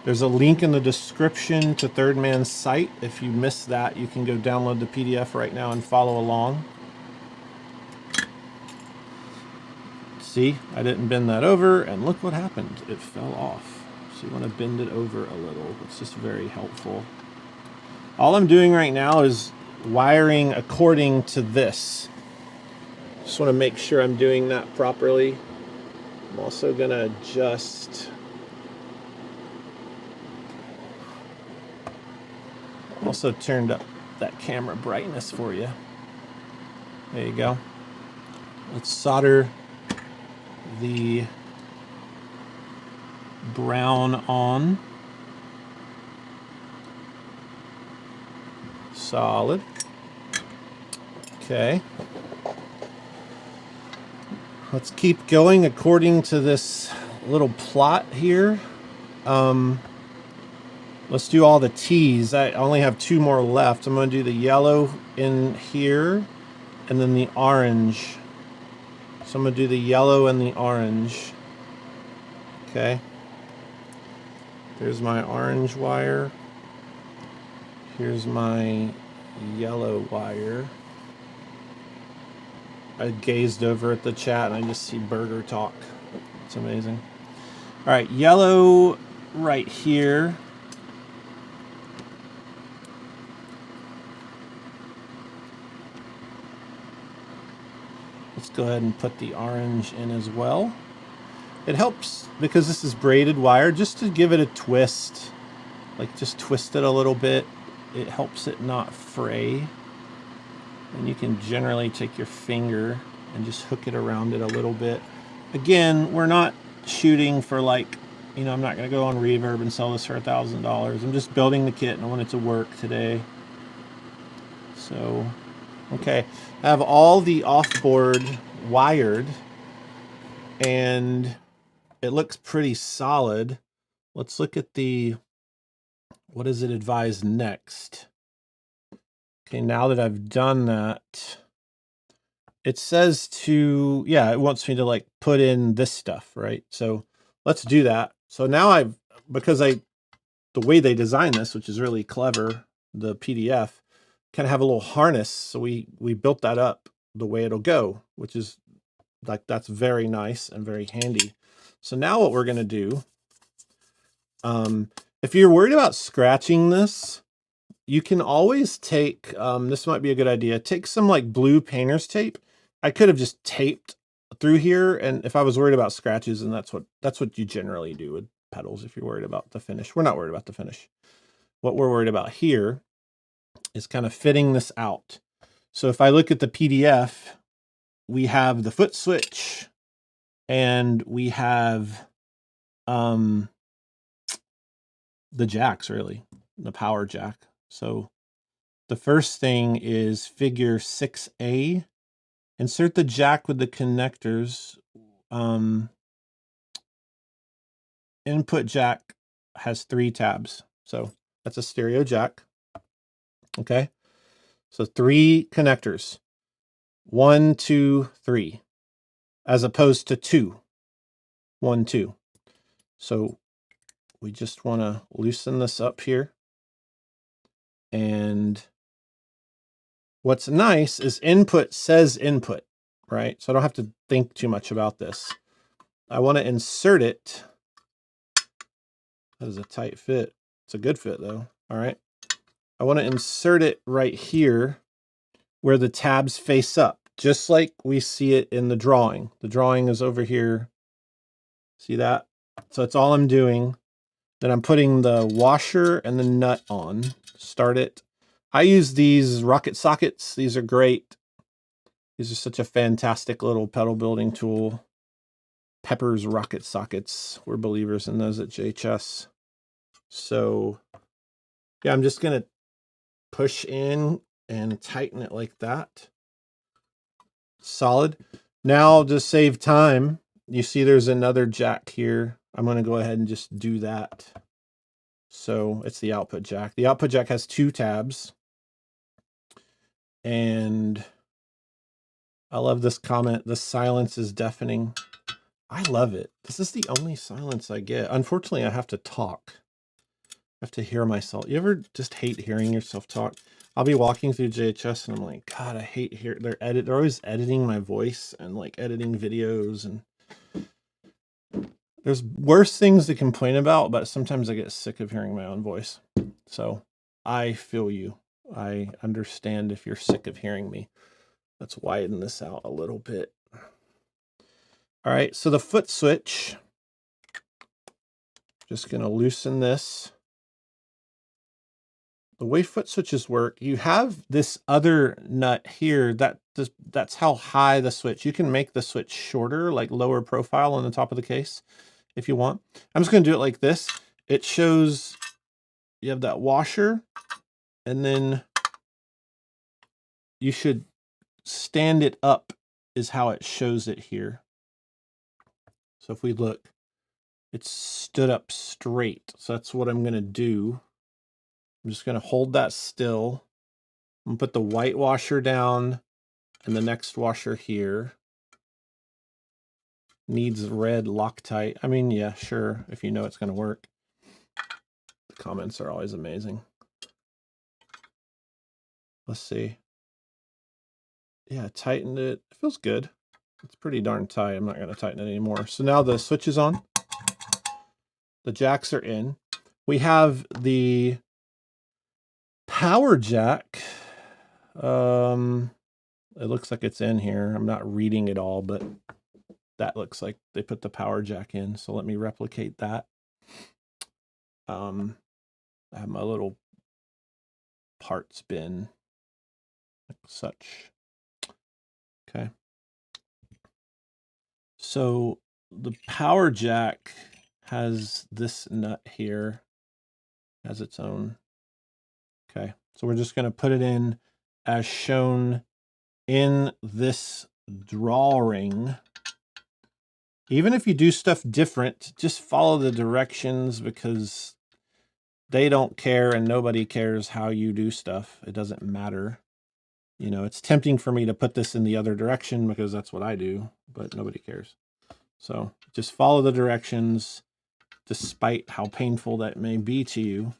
A: There's a link in the description to Third Man's site. If you missed that, you can go download the PDF right now and follow along. See, I didn't bend that over, and look what happened. It fell off. So you want to bend it over a little. It's just very helpful. All I'm doing right now is wiring according to this. Just want to make sure I'm doing that properly. I'm also going to adjust. Also turned up that camera brightness for you. There you go. Let's solder the brown on. Solid. Okay. Let's keep going according to this little plot here. Let's do all the T's. I only have 2 more left. I'm going to do the yellow in here and then the orange. So I'm going to do the yellow and the orange. Okay. There's my orange wire. Here's my yellow wire. I gazed over at the chat and I just see burger talk. It's amazing. All right, yellow right here. Let's go ahead and put the orange in as well. It helps because this is braided wire just to give it a twist. Like just twist it a little bit. It helps it not fray. And you can generally take your finger and just hook it around it a little bit. Again, we're not shooting for like, you know, I'm not going to go on Reverb and sell this for $1,000. I'm just building the kit and I want it to work today. So, okay. I have all the offboard wired and it looks pretty solid. Let's look at the, what does it advise next? Okay, now that I've done that, it says to, yeah, it wants me to like put in this stuff, right? So let's do that. So now because the way they designed this, which is really clever, the PDF, kind of have a little harness. So we built that up the way it'll go, which is like, that's very nice and very handy. So now what we're going to do, if you're worried about scratching this, you can always take, this might be a good idea, take some like blue painter's tape. I could have just taped through here, and if I was worried about scratches, and that's what you generally do with pedals if you're worried about the finish. We're not worried about the finish. What we're worried about here is kind of fitting this out. So if I look at the PDF, we have the foot switch, and we have the jacks, really, the power jack. So the first thing is figure 6A. Insert the jack with the connectors. Input jack has 3 tabs. So that's a stereo jack. Okay. So 3 connectors. 1, 2, 3. As opposed to 2. 1, 2. So we just want to loosen this up here. And what's nice is input says input, right? So I don't have to think too much about this. I want to insert it. That is a tight fit. It's a good fit though. All right. I want to insert it right here where the tabs face up, just like we see it in the drawing. The drawing is over here. See that? So that's all I'm doing. Then I'm putting the washer and the nut on. Start it. I use these rocket sockets. These are great. These are such a fantastic little pedal building tool. Pepper's rocket sockets. We're believers in those at JHS. So yeah, I'm just going to push in and tighten it like that. Solid. Now to save time, you see there's another jack here. I'm going to go ahead and just do that. So it's the output jack. The output jack has 2 tabs. And I love this comment. The silence is deafening. I love it. This is the only silence I get. Unfortunately, I have to talk. I have to hear myself. You ever just hate hearing yourself talk? I'll be walking through JHS and I'm like, God, I hate hearing. They're always editing my voice and like editing videos, and there's worse things to complain about, but sometimes I get sick of hearing my own voice. So I feel you. I understand if you're sick of hearing me. Let's widen this out a little bit. All right, so the foot switch, just gonna loosen this. The way foot switches work, you have this other nut here, that's how high the switch. You can make the switch shorter, like lower profile on the top of the case if you want. I'm just gonna do it like this. It shows you have that washer, and then you should stand it up is how it shows it here. So if we look, it's stood up straight. So that's what I'm gonna do. I'm just gonna hold that still. I'm gonna put the white washer down and the next washer here. Needs red Loctite. I mean, yeah, sure, if you know it's gonna work. The comments are always amazing. Let's see. Yeah, tightened it. It feels good. It's pretty darn tight. I'm not gonna tighten it anymore. So now the switch is on. The jacks are in. We have the power jack. It looks like it's in here. I'm not reading it all, but that looks like they put the power jack in. So let me replicate that. I have my little parts bin like such. Okay. So the power jack has this nut here, has its own. Okay. So we're just going to put it in as shown in this drawing. Even if you do stuff different, just follow the directions, because they don't care and nobody cares how you do stuff. It doesn't matter. You know, it's tempting for me to put this in the other direction because that's what I do, but nobody cares. So just follow the directions, despite how painful that may be to you.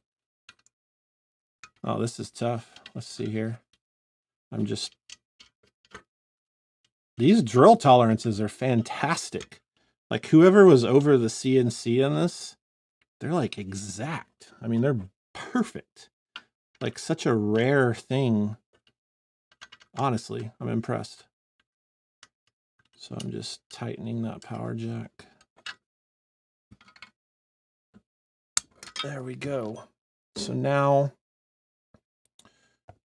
A: Oh, this is tough. Let's see here. These drill tolerances are fantastic. Like, whoever was over the CNC on this, they're like exact. I mean, they're perfect. Like, such a rare thing. Honestly, I'm impressed. So I'm just tightening that power jack. There we go. So now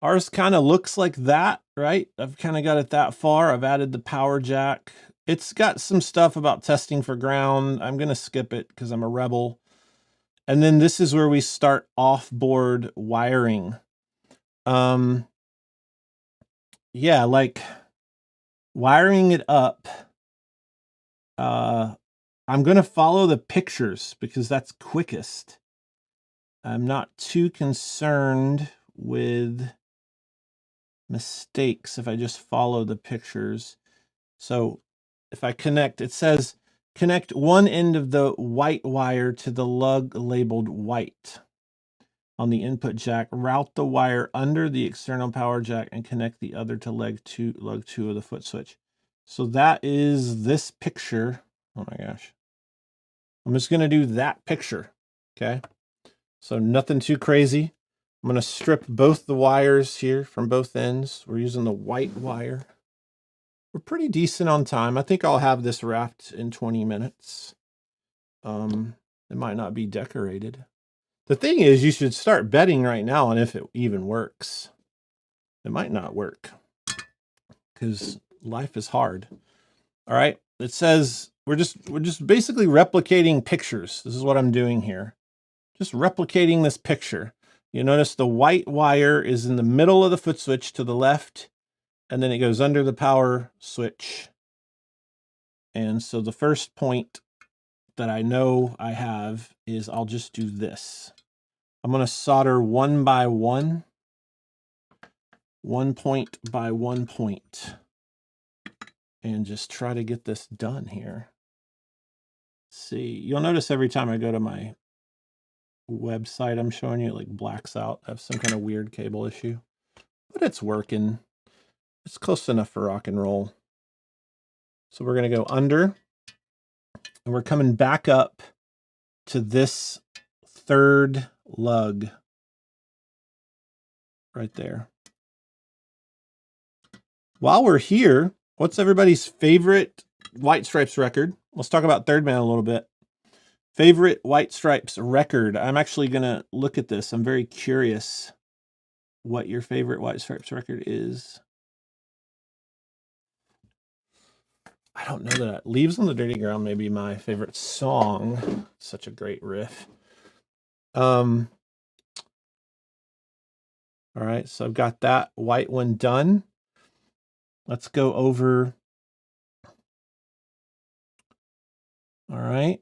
A: ours kind of looks like that, right? I've kind of got it that far. I've added the power jack. It's got some stuff about testing for ground. I'm going to skip it because I'm a rebel. And then this is where we start off-board wiring. Yeah, like wiring it up. I'm going to follow the pictures because that's quickest. I'm not too concerned with mistakes if I just follow the pictures. So if I connect, it says connect one end of the white wire to the lug labeled white on the input jack. Route the wire under the external power jack and connect the other to lug 2 of the foot switch. So that is this picture. Oh my gosh. I'm just going to do that picture. Okay. So nothing too crazy. I'm going to strip both the wires here from both ends. We're using the white wire. We're pretty decent on time. I think I'll have this wrapped in 20 minutes. It might not be decorated. The thing is, you should start betting right now on if it even works. It might not work because life is hard. All right. It says we're just basically replicating pictures. This is what I'm doing here. Just replicating this picture. You notice the white wire is in the middle of the foot switch to the left, and then it goes under the power switch. And so the first point that I know I have is I'll just do this. I'm going to solder 1 by 1, 1 point by 1 point, and just try to get this done here. See, you'll notice every time I go to my website I'm showing you, it like blacks out. I have some kind of weird cable issue, but it's working. It's close enough for rock and roll. So we're going to go under, and we're coming back up to this third lug right there. While we're here, what's everybody's favorite White Stripes record? Let's talk about Third Man a little bit. Favorite White Stripes record. I'm actually going to look at this. I'm very curious what your favorite White Stripes record is. I don't know that. Leaves on the Dirty Ground may be my favorite song. Such a great riff. All right, so I've got that white one done. Let's go over. All right.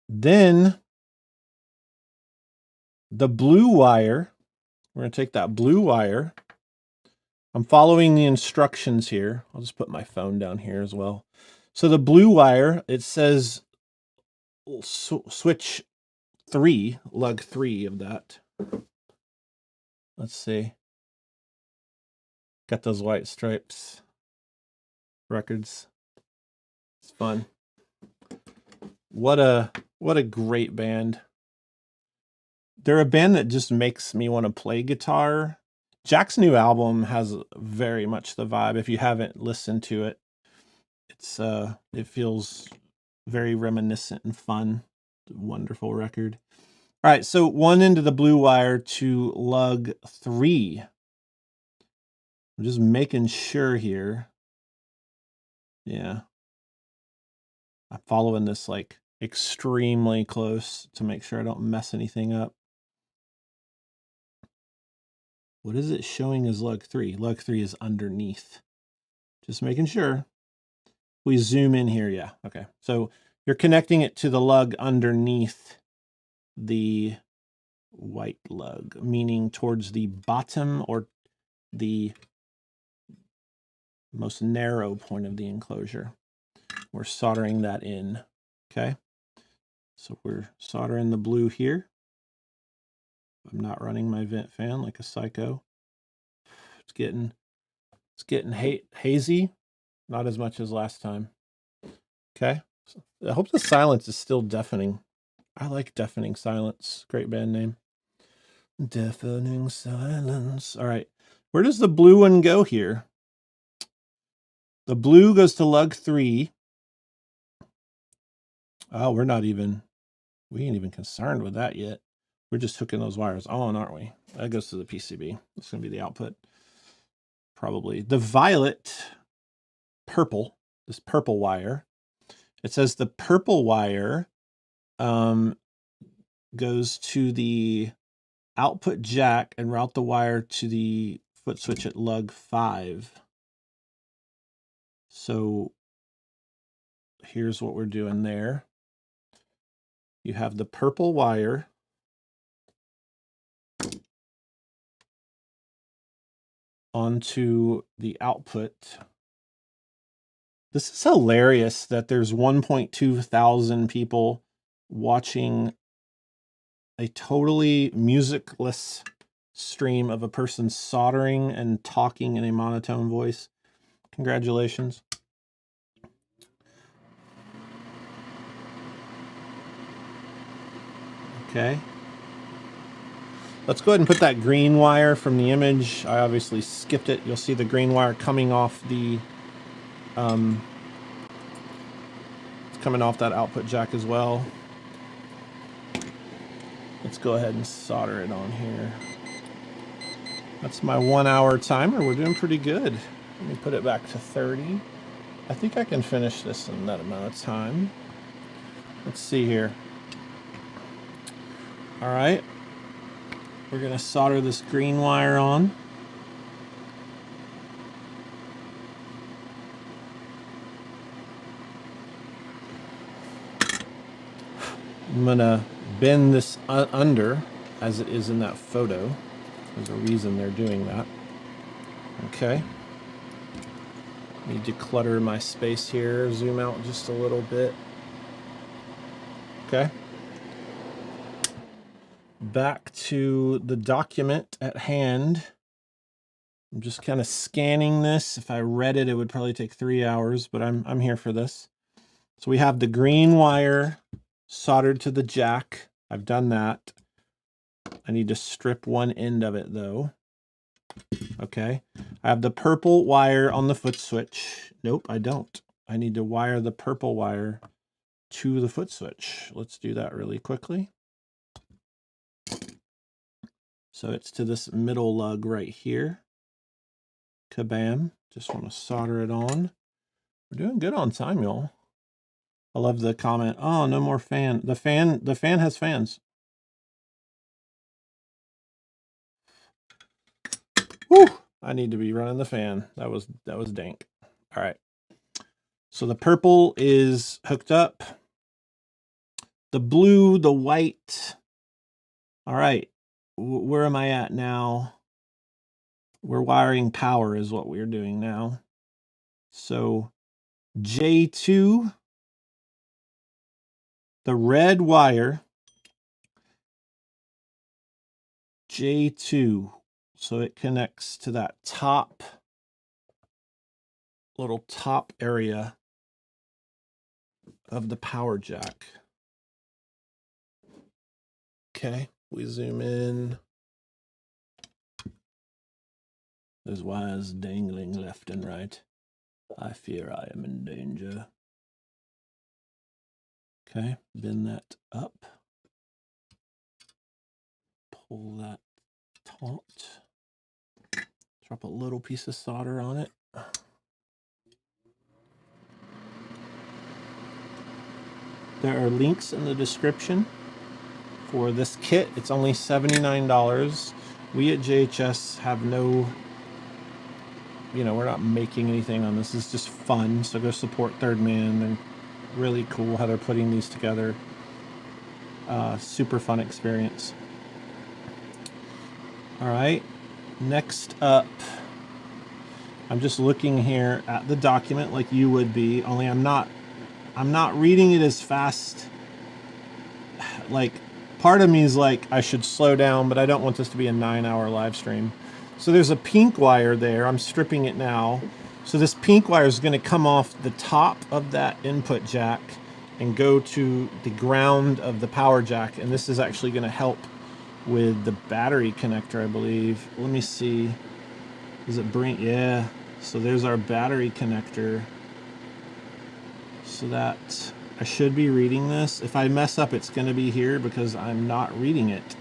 A: Then the blue wire. We're going to take that blue wire. I'm following the instructions here. I'll just put my phone down here as well. So the blue wire, it says switch 3, lug 3 of that. Let's see. Got those White Stripes records. It's fun. What a great band. They're a band that just makes me want to play guitar. Jack's new album has very much the vibe, if you haven't listened to it. it feels very reminiscent and fun. Wonderful record. All right, so one end of the blue wire to lug 3. I'm just making sure here. Yeah. I'm following this like extremely close to make sure I don't mess anything up. What is it showing as lug 3? Lug 3 is underneath. Just making sure. We zoom in here, yeah, okay. So you're connecting it to the lug underneath the white lug, meaning towards the bottom or the most narrow point of the enclosure. We're soldering that in, okay? So we're soldering the blue here. I'm not running my vent fan like a psycho. It's getting hazy, not as much as last time. Okay, so I hope the silence is still deafening. I like Deafening Silence, great band name. Deafening Silence. All right, where does the blue one go here? The blue goes to lug 3. Oh, we ain't even concerned with that yet. We're just hooking those wires on, aren't we? That goes to the PCB. That's going to be the output. Probably. The purple, this purple wire. It says the purple wire goes to the output jack and route the wire to the foot switch at lug 5. So here's what we're doing there. You have the purple wire onto the output. This is hilarious that there's 1.2 thousand people watching a totally musicless stream of a person soldering and talking in a monotone voice. Congratulations. Okay. Let's go ahead and put that green wire from the image. I obviously skipped it. You'll see the green wire coming off the it's coming off that output jack as well. Let's go ahead and solder it on here. That's my 1 hour timer. We're doing pretty good. Let me put it back to 30. I think I can finish this in that amount of time. Let's see here. All right. We're going to solder this green wire on. I'm going to bend this under as it is in that photo. There's a reason they're doing that. Okay. Need to clutter my space here. Zoom out just a little bit. Okay. Back to the document at hand. I'm just kind of scanning this. If I read it, it would probably take 3 hours, but I'm here for this. So we have the green wire soldered to the jack. I've done that. I need to strip one end of it though. Okay. I have the purple wire on the foot switch. Nope, I don't. I need to wire the purple wire to the foot switch. Let's do that really quickly. So it's to this middle lug right here. Kabam. Just want to solder it on. We're doing good on time, y'all. I love the comment. Oh, no more fan. The fan has fans. Whew. I need to be running the fan. That was dank. All right. So the purple is hooked up. The blue, the white. All right. Where am I at now? We're wiring power is what we're doing now. So J2, the red wire, J2. So it connects to that little top area of the power jack. Okay, we zoom in. There's wires dangling left and right. I fear I am in danger. Okay, bend that up. Pull that taut. Drop a little piece of solder on it. There are links in the description for this kit. It's only $79. We at JHS have no, we're not making anything on this. It's just fun. So go support Third Man. They're really cool how they're putting these together. Super fun experience. All right, next up, I'm just looking here at the document like you would be, only I'm not reading it as fast. Like, part of me is like, I should slow down, but I don't want this to be a 9-hour live stream. So there's a pink wire there. I'm stripping it now. So this pink wire is going to come off the top of that input jack and go to the ground of the power jack. And this is actually going to help with the battery connector, I believe. Let me see. Does it bring? Yeah. So there's our battery connector. So that I should be reading this. If I mess up, it's going to be here because I'm not reading it.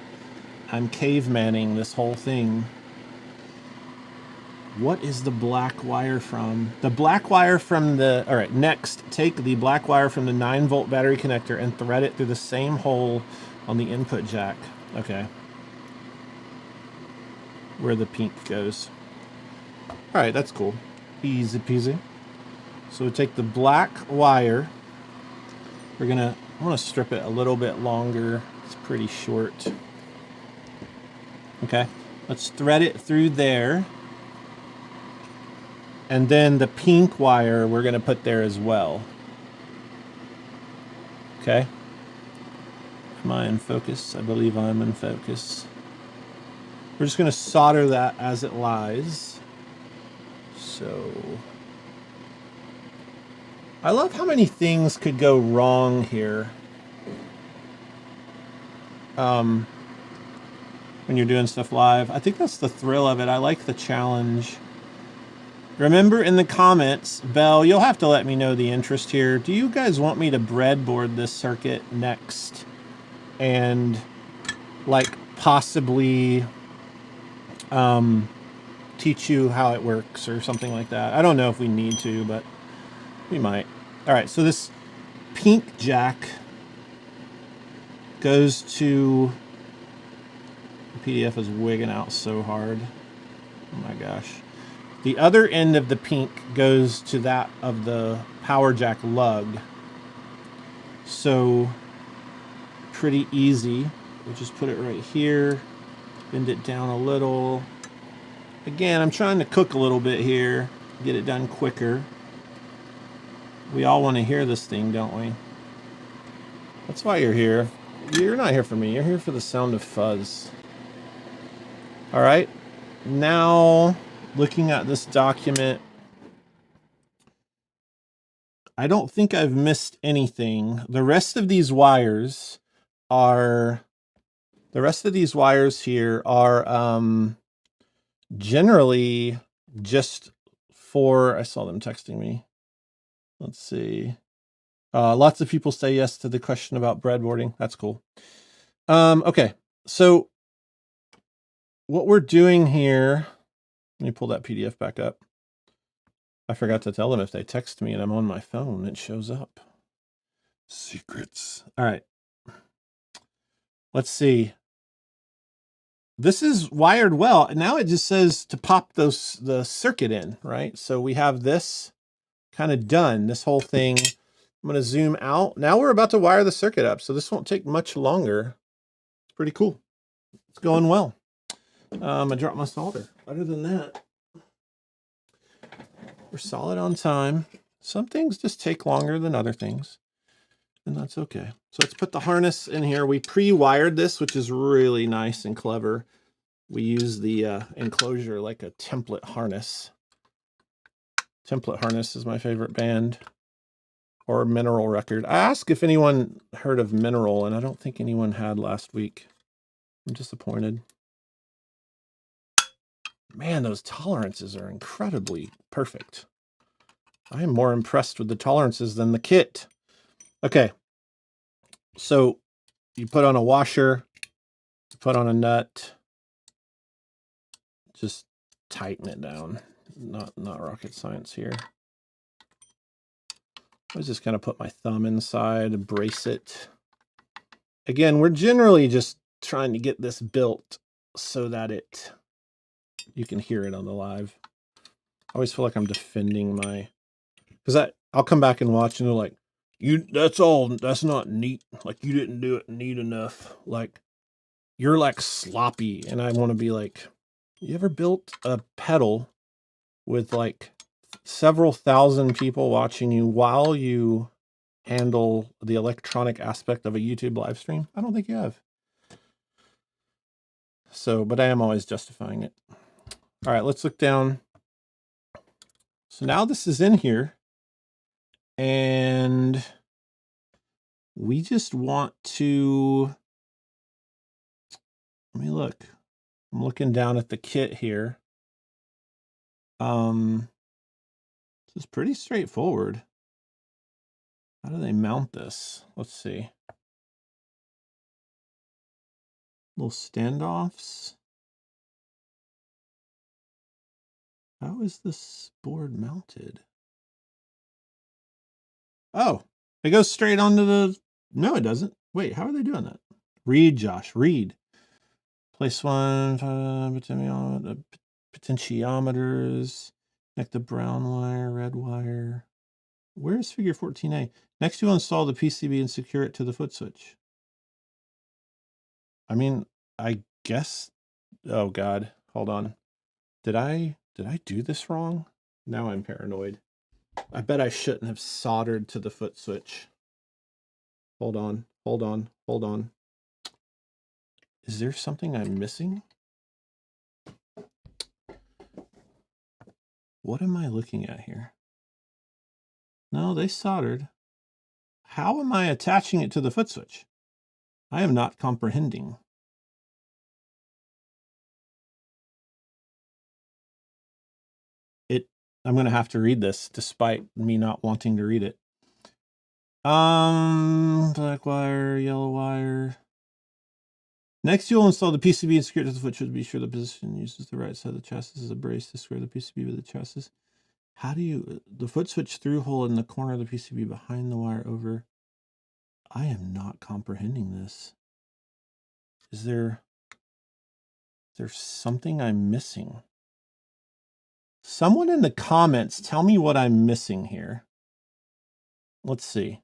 A: I'm cavemanning this whole thing. What is the black wire from? The black wire from the... All right, next, take the black wire from the 9-volt battery connector and thread it through the same hole on the input jack. Okay. Where the pink goes. All right, that's cool. Easy peasy. So we take the black wire. I want to strip it a little bit longer. It's pretty short. Okay, let's thread it through there. And then the pink wire we're going to put there as well. Okay. Am I in focus? I believe I'm in focus. We're just going to solder that as it lies. So... I love how many things could go wrong here. When you're doing stuff live. I think that's the thrill of it. I like the challenge. Remember in the comments, Belle, you'll have to let me know the interest here. Do you guys want me to breadboard this circuit next? And like possibly teach you how it works or something like that. I don't know if we need to, but we might. All right, so this pink jack goes to... The PDF is wigging out so hard. Oh my gosh. The other end of the pink goes to that of the power jack lug. So pretty easy. We'll just put it right here, bend it down a little. Again, I'm trying to cook a little bit here, get it done quicker. We all want to hear this thing, don't we? That's why you're here. You're not here for me. You're here for the sound of fuzz. All right. Now, looking at this document, I don't think I've missed anything. The rest of these wires are... The rest of these wires here are generally just for... I saw them texting me. Let's see. Lots of people say yes to the question about breadboarding. That's cool. Okay, so what we're doing here... Let me pull that PDF back up. I forgot to tell them if they text me and I'm on my phone, it shows up. Secrets. All right. Let's see. This is wired well. Now it just says to pop the circuit in, right? So we have this kind of done, this whole thing. I'm going to zoom out. Now we're about to wire the circuit up, so this won't take much longer. It's pretty cool. It's going well. I dropped my solder. Other than that, we're solid on time. Some things just take longer than other things, and that's okay. So let's put the harness in here. We pre-wired this, which is really nice and clever. We use the enclosure like a template harness. Template Harness is my favorite band. Or Mineral Record. I asked if anyone heard of Mineral, and I don't think anyone had last week. I'm disappointed. Man, those tolerances are incredibly perfect. I am more impressed with the tolerances than the kit. Okay. So you put on a washer, put on a nut, just tighten it down. Not rocket science here. I was just going to put my thumb inside, brace it. Again, we're generally just trying to get this built so that you can hear it on the live. I always feel like I'm defending my, because I'll come back and watch and they're like, that's not neat. Like, you didn't do it neat enough. Like, you're like sloppy. And I want to be like, you ever built a pedal with like several thousand people watching you while you handle the electronic aspect of a YouTube live stream? I don't think you have. So, but I am always justifying it. All right, let's look down. So now this is in here, and we just want to, let me look. I'm looking down at the kit here. This is pretty straightforward. How do they mount this? Let's see. Little standoffs. How is this board mounted? Oh, it goes straight onto the, no, it doesn't. Wait, how are they doing that? Read, Josh, read. Place one, potentiometers, connect the brown wire, red wire. Where's figure 14A? Next, you install the PCB and secure it to the foot switch. I mean, I guess, oh God, hold on. Did I do this wrong? Now I'm paranoid. I bet I shouldn't have soldered to the foot switch. Hold on. Is there something I'm missing? What am I looking at here? No, they soldered. How am I attaching it to the foot switch? I am not comprehending. I'm going to have to read this despite me not wanting to read it. Black wire, yellow wire. Next, you'll install the PCB and secure it to the foot switch. Be sure the position uses the right side of the chassis as a brace to square the PCB with the chassis. How do you, the foot switch through hole in the corner of the PCB behind the wire over. I am not comprehending this. Is there something I'm missing? Someone in the comments, tell me what I'm missing here. Let's see.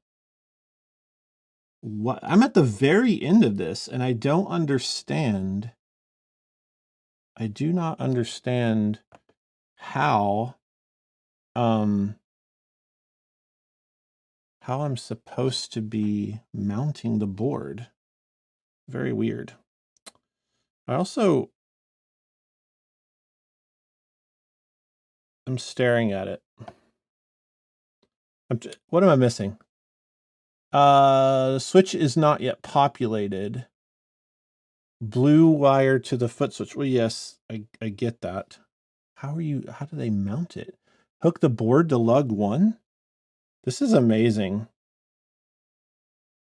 A: What, I'm at the very end of this and I don't understand. I do not understand how I'm supposed to be mounting the board. Very weird. I'm staring at it. What am I missing? The switch is not yet populated. Blue wire to the foot switch. Well, yes, I get that. How do they mount it? Hook the board to lug 1? This is amazing.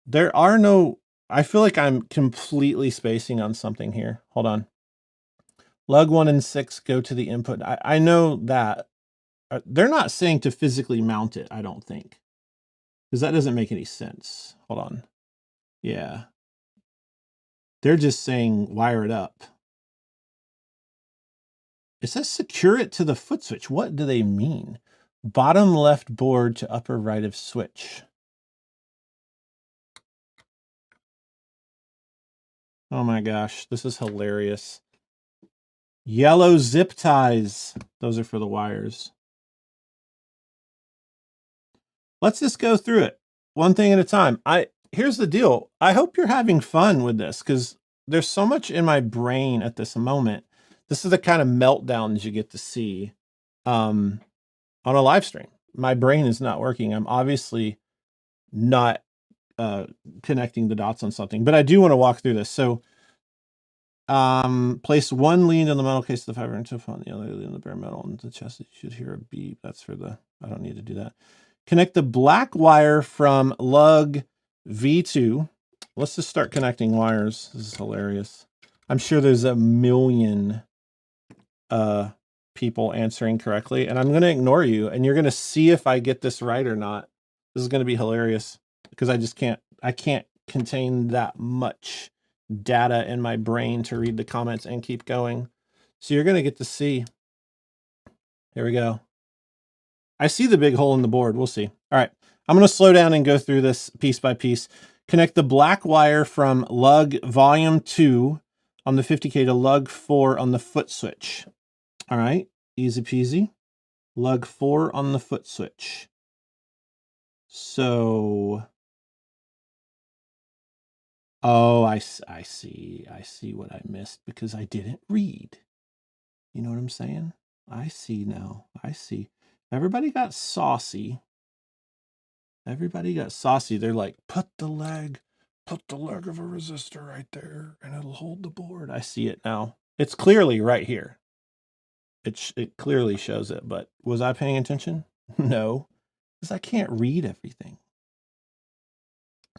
A: There are no, I feel like I'm completely spacing on something here. Hold on. Lug 1 and 6 go to the input. I know that. They're not saying to physically mount it, I don't think. Because that doesn't make any sense. Hold on. Yeah. They're just saying wire it up. It says secure it to the foot switch. What do they mean? Bottom left board to upper right of switch. Oh my gosh, this is hilarious. Yellow zip ties. Those are for the wires. Let's just go through it one thing at a time. Here's the deal. I hope you're having fun with this because there's so much in my brain at this moment. This is the kind of meltdowns you get to see on a live stream. My brain is not working. I'm obviously not connecting the dots on something, but I do want to walk through this. So Place one lead in the metal case of the fiber into on the other lead in the bare metal, and the chassis should hear a beep. That's for the, I don't need to do that. Connect the black wire from lug V2. Let's just start connecting wires. This is hilarious. I'm sure there's a million people answering correctly, and I'm going to ignore you, and you're going to see if I get this right or not. This is going to be hilarious because I can't contain that much data in my brain to read the comments and keep going. So you're going to get to see. Here we go. I see the big hole in the board. We'll see. All right. I'm going to slow down and go through this piece by piece. Connect the black wire from lug volume 2 on the 50K to lug 4 on the foot switch. All right. Easy peasy. Lug 4 on the foot switch. So, oh, I see what I missed because I didn't read. You know what I'm saying? I see now. I see. Everybody got saucy. Everybody got saucy. They're like, put the leg of a resistor right there and it'll hold the board. I see it now. It's clearly right here. It clearly shows it, but was I paying attention? No, because I can't read everything.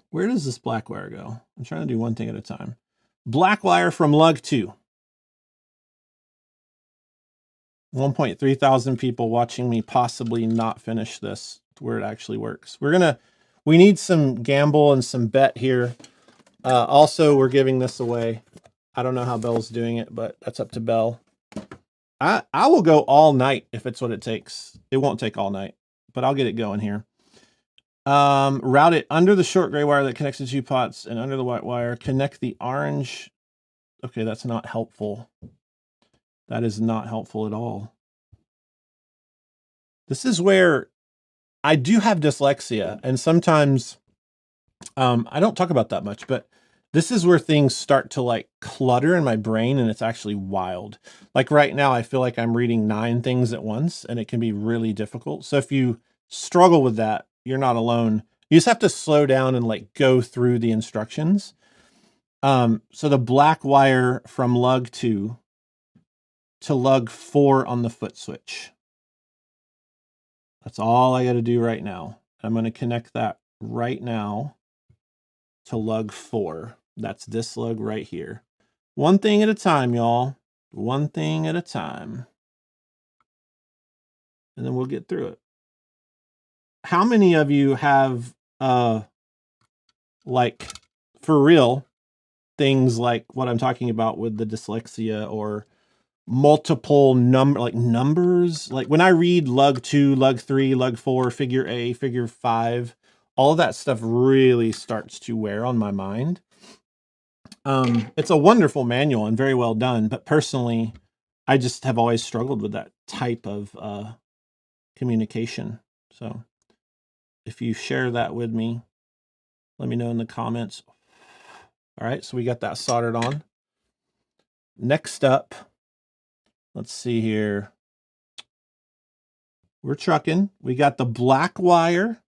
A: Where does this black wire go? I'm trying to do one thing at a time. Black wire from lug 2. 1.3 thousand people watching me possibly not finish this where it actually works. We need some gamble and some bet here. Also, we're giving this away. I don't know how Belle's doing it, but that's up to Belle. I will go all night if it's what it takes. It won't take all night, but I'll get it going here. Route it under the short gray wire that connects the two pots and under the white wire. Connect the orange. Okay, that's not helpful. That is not helpful at all. This is where I do have dyslexia, and sometimes I don't talk about that much, but this is where things start to like clutter in my brain, and it's actually wild. Like right now, I feel like I'm reading 9 things at once, and it can be really difficult. So if you struggle with that, you're not alone. You just have to slow down and like go through the instructions. So the black wire from lug 2 to lug 4 on the foot switch. That's all I got to do right now. I'm going to connect that right now to lug 4. That's this lug right here. One thing at a time, y'all. One thing at a time. And then we'll get through it. How many of you have, like, for real, things like what I'm talking about with the dyslexia or multiple numbers? Like when I read lug 2, lug 3, lug 4, figure A, figure 5, all of that stuff really starts to wear on my mind. It's a wonderful manual and very well done, but personally, I just have always struggled with that type of communication. So if you share that with me, let me know in the comments. All right, so we got that soldered on. Next up, let's see here. We're trucking. We got the black wire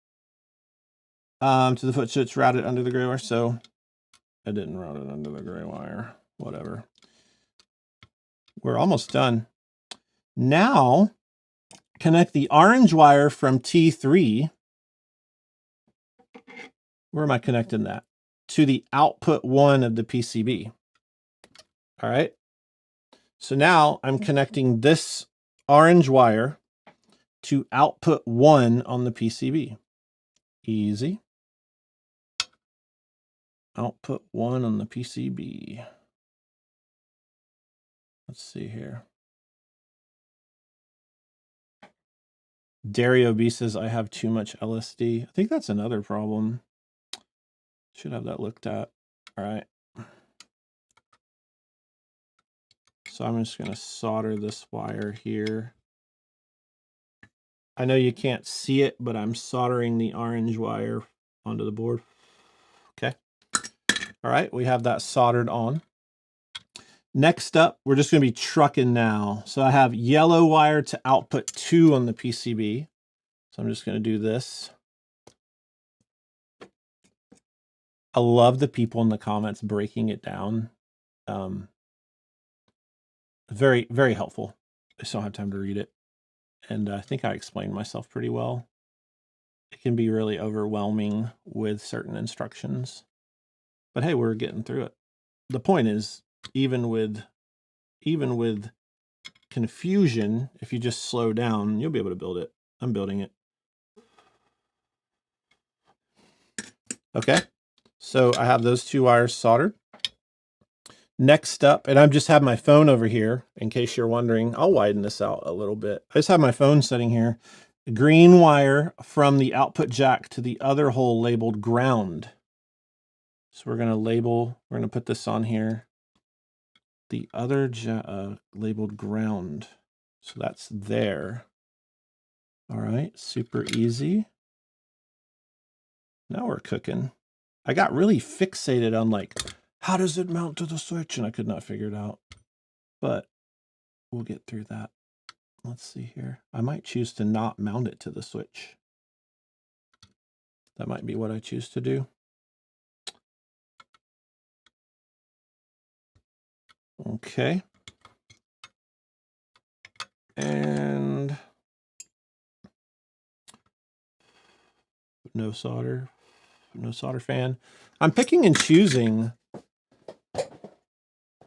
A: to the foot switch routed under the gray wire. So I didn't route it under the gray wire. Whatever. We're almost done. Now, connect the orange wire from T3. Where am I connecting that? To the output 1 of the PCB. All right. So now I'm connecting this orange wire to output 1 on the PCB. Easy. Output 1 on the PCB. Let's see here. Dario B says, I have too much LSD. I think that's another problem. Should have that looked at. All right. So I'm just going to solder this wire here. I know you can't see it, but I'm soldering the orange wire onto the board. Okay. All right, we have that soldered on. Next up, we're just going to be trucking now. So I have yellow wire to output 2 on the PCB. So I'm just going to do this. I love the people in the comments breaking it down. Very, very helpful. I just don't have time to read it. And I think I explained myself pretty well. It can be really overwhelming with certain instructions. But hey, we're getting through it. The point is, even with confusion, if you just slow down, you'll be able to build it. I'm building it. Okay, so I have those 2 wires soldered. Next up, and I just have my phone over here, in case you're wondering, I'll widen this out a little bit. I just have my phone sitting here. Green wire from the output jack to the other hole labeled ground. So we're going to put this on here. The other labeled ground. So that's there. All right, super easy. Now we're cooking. I got really fixated on like, how does it mount to the switch? And I could not figure it out, but we'll get through that. Let's see here. I might choose to not mount it to the switch. That might be what I choose to do. Okay. And no solder fan. I'm picking and choosing.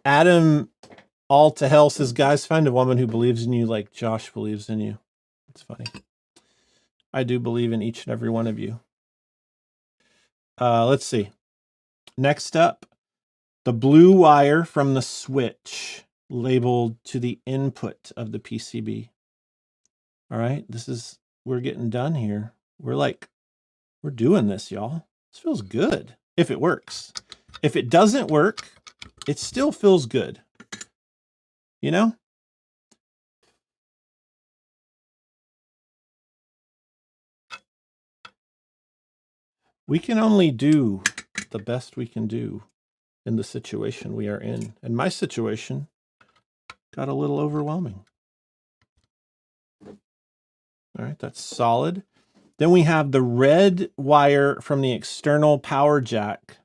A: Adam all to hell says, guys, find a woman who believes in you like Josh believes in you. It's funny. I do believe in each and every one of you. Let's see. Next up, the blue wire from the switch labeled to the input of the PCB. All right, we're getting done here. We're doing this, y'all. This feels good if it works. If it doesn't work, it still feels good. You know? We can only do the best we can do in the situation we are in. And my situation got a little overwhelming. All right, that's solid. Then we have the red wire from the external power jack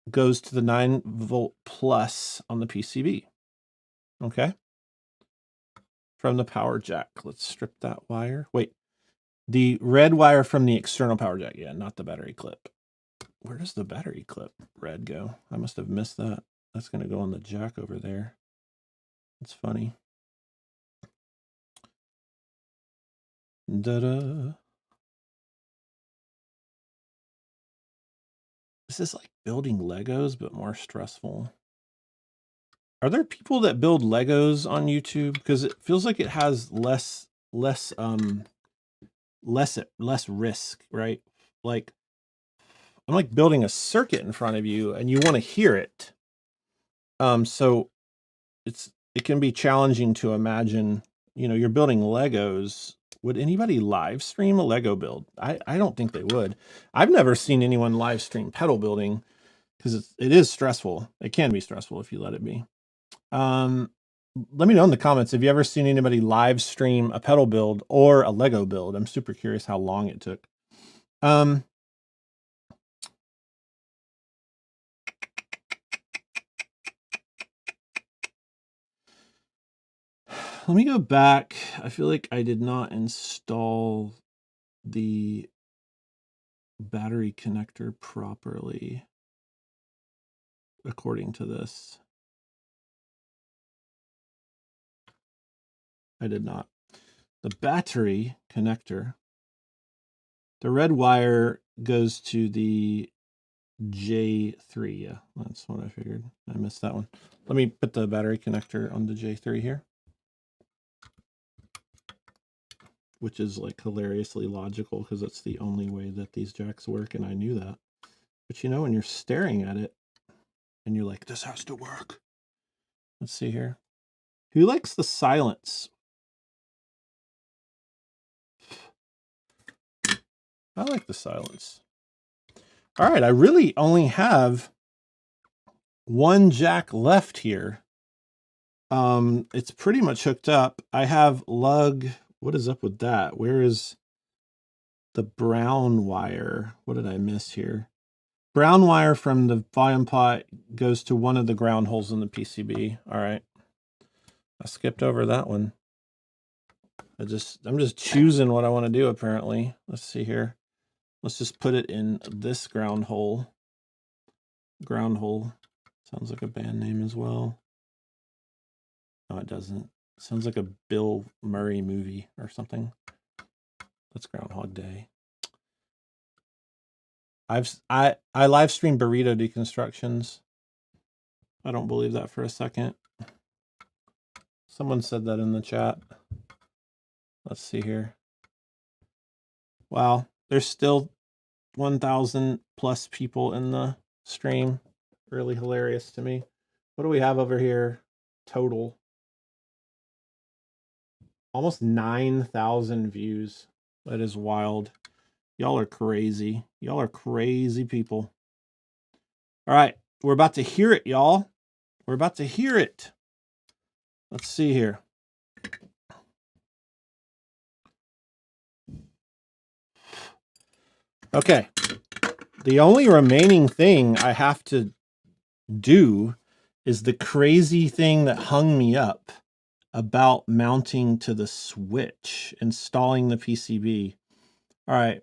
A: goes to the 9-volt plus on the PCB. Okay. From the power jack. Let's strip that wire. Wait, the red wire from the external power jack. Yeah, not the battery clip. Where does the battery clip red go? I must have missed that. That's going to go on the jack over there. That's funny. Da-da. This is like building Legos, but more stressful. Are there people that build Legos on YouTube? Because it feels like it has less risk, right? Like, I'm like building a circuit in front of you and you want to hear it. So it can be challenging to imagine, you know, you're building Legos. Would anybody live stream a Lego build? I don't think they would. I've never seen anyone live stream pedal building because it is stressful. It can be stressful if you let it be. Let me know in the comments, have you ever seen anybody live stream a pedal build or a Lego build? I'm super curious how long it took. Let me go back. I feel like I did not install the battery connector properly according to this. I did not. The battery connector, the red wire goes to the J3. Yeah, that's what I figured. I missed that one. Let me put the battery connector on the J3 here, which is like hilariously logical because it's the only way that these jacks work, and I knew that. But you know, when you're staring at it and you're like, this has to work. Let's see here. Who likes the silence? I like the silence. All right, I really only have one jack left here. It's pretty much hooked up. I have lug. What is up with that? Where is the brown wire? What did I miss here? Brown wire from the volume pot goes to one of the ground holes in the PCB. All right. I skipped over that one. I'm just choosing what I want to do apparently. Let's see here. Let's just put it in this ground hole. Ground hole. Sounds like a band name as well. No, it doesn't. Sounds like a Bill Murray movie or something. That's Groundhog Day. I live stream burrito deconstructions. I don't believe that for a second. Someone said that in the chat. Let's see here. Wow, there's still 1,000 plus people in the stream. Really hilarious to me. What do we have over here total? Almost 9,000 views. That is wild. Y'all are crazy. Y'all are crazy people. All right, we're about to hear it, y'all. We're about to hear it. Let's see here. Okay. The only remaining thing I have to do is the crazy thing that hung me up about mounting to the switch, installing the PCB. All right.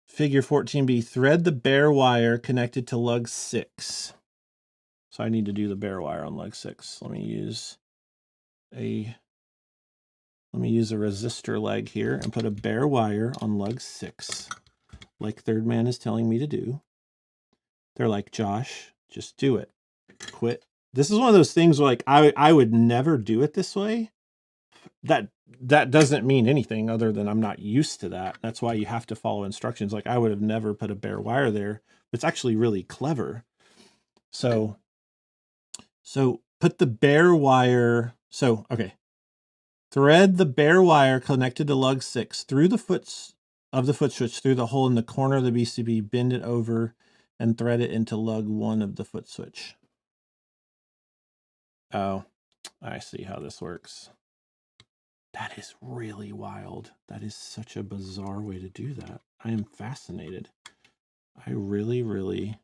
A: Figure 14B, thread the bare wire connected to lug 6. So I need to do the bare wire on lug 6. Let me use a resistor leg here and put a bare wire on lug 6, like Third Man is telling me to do. They're like, Josh, just do it. Quit. This is one of those things where, like, I would never do it this way. That doesn't mean anything other than I'm not used to that. That's why you have to follow instructions. Like, I would have never put a bare wire there. It's actually really clever. So put the bare wire. So, okay. Thread the bare wire connected to lug 6 through the foots of the foot switch through the hole in the corner of the BCB, bend it over, and thread it into lug 1 of the foot switch. Oh, I see how this works. That is really wild. That is such a bizarre way to do that. I am fascinated. I really, really,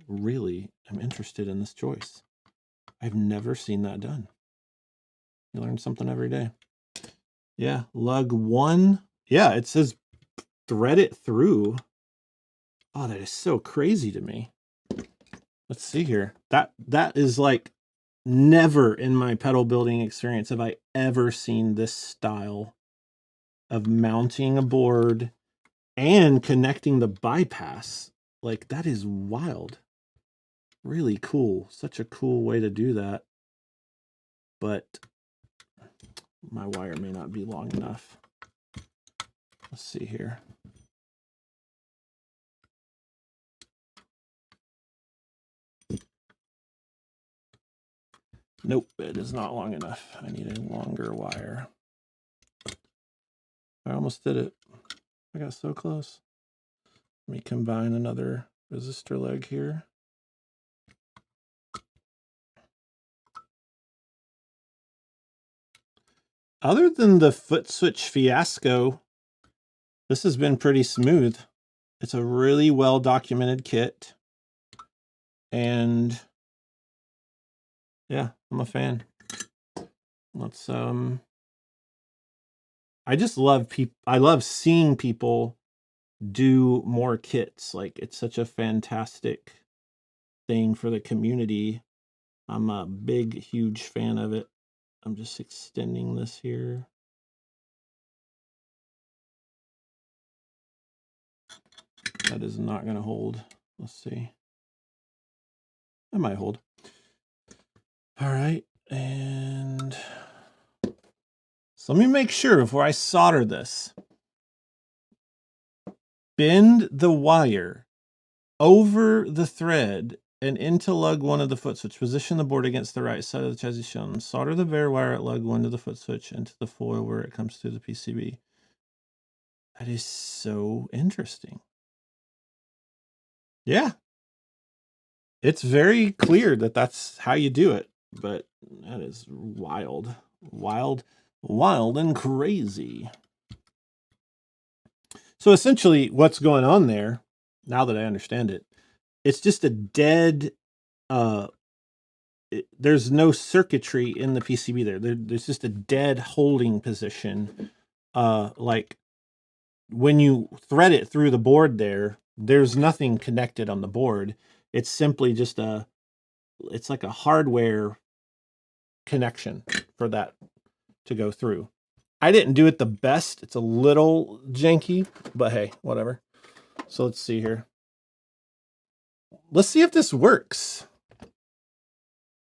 A: really am interested in this choice. I've never seen that done. You learn something every day. Yeah, lug 1. Yeah, it says thread it through. Oh, that is so crazy to me. Let's see here. That is like, never in my pedal building experience have I ever seen this style of mounting a board and connecting the bypass. Like, that is wild. Really cool. Such a cool way to do that. But my wire may not be long enough. Let's see here. Nope, it is not long enough. I need a longer wire. I almost did it. I got so close. Let me combine another resistor leg here. Other than the foot switch fiasco, this has been pretty smooth. It's a really well documented kit. And yeah, I'm a fan. Let's I just love I love seeing people do more kits. Like, it's such a fantastic thing for the community. I'm a big, huge fan of it. I'm just extending this here. That is not going to hold. Let's see. It might hold. All right. And so let me make sure before I solder this. Bend the wire over the thread and into lug 1 of the foot switch. Position the board against the right side of the chassis shown. Solder the bare wire at lug 1 to the foot switch into the foil where it comes through the PCB. That is so interesting. Yeah. It's very clear that that's how you do it, but that is wild. Wild, wild and crazy. So essentially what's going on there, now that I understand it, it's just a dead there's no circuitry in the PCB there's just a dead holding position. Like when you thread it through the board there's nothing connected on the board. It's simply just it's like a hardware connection for that to go through. I didn't do it the best. It's a little janky, but hey, whatever. So let's see here. Let's see if this works.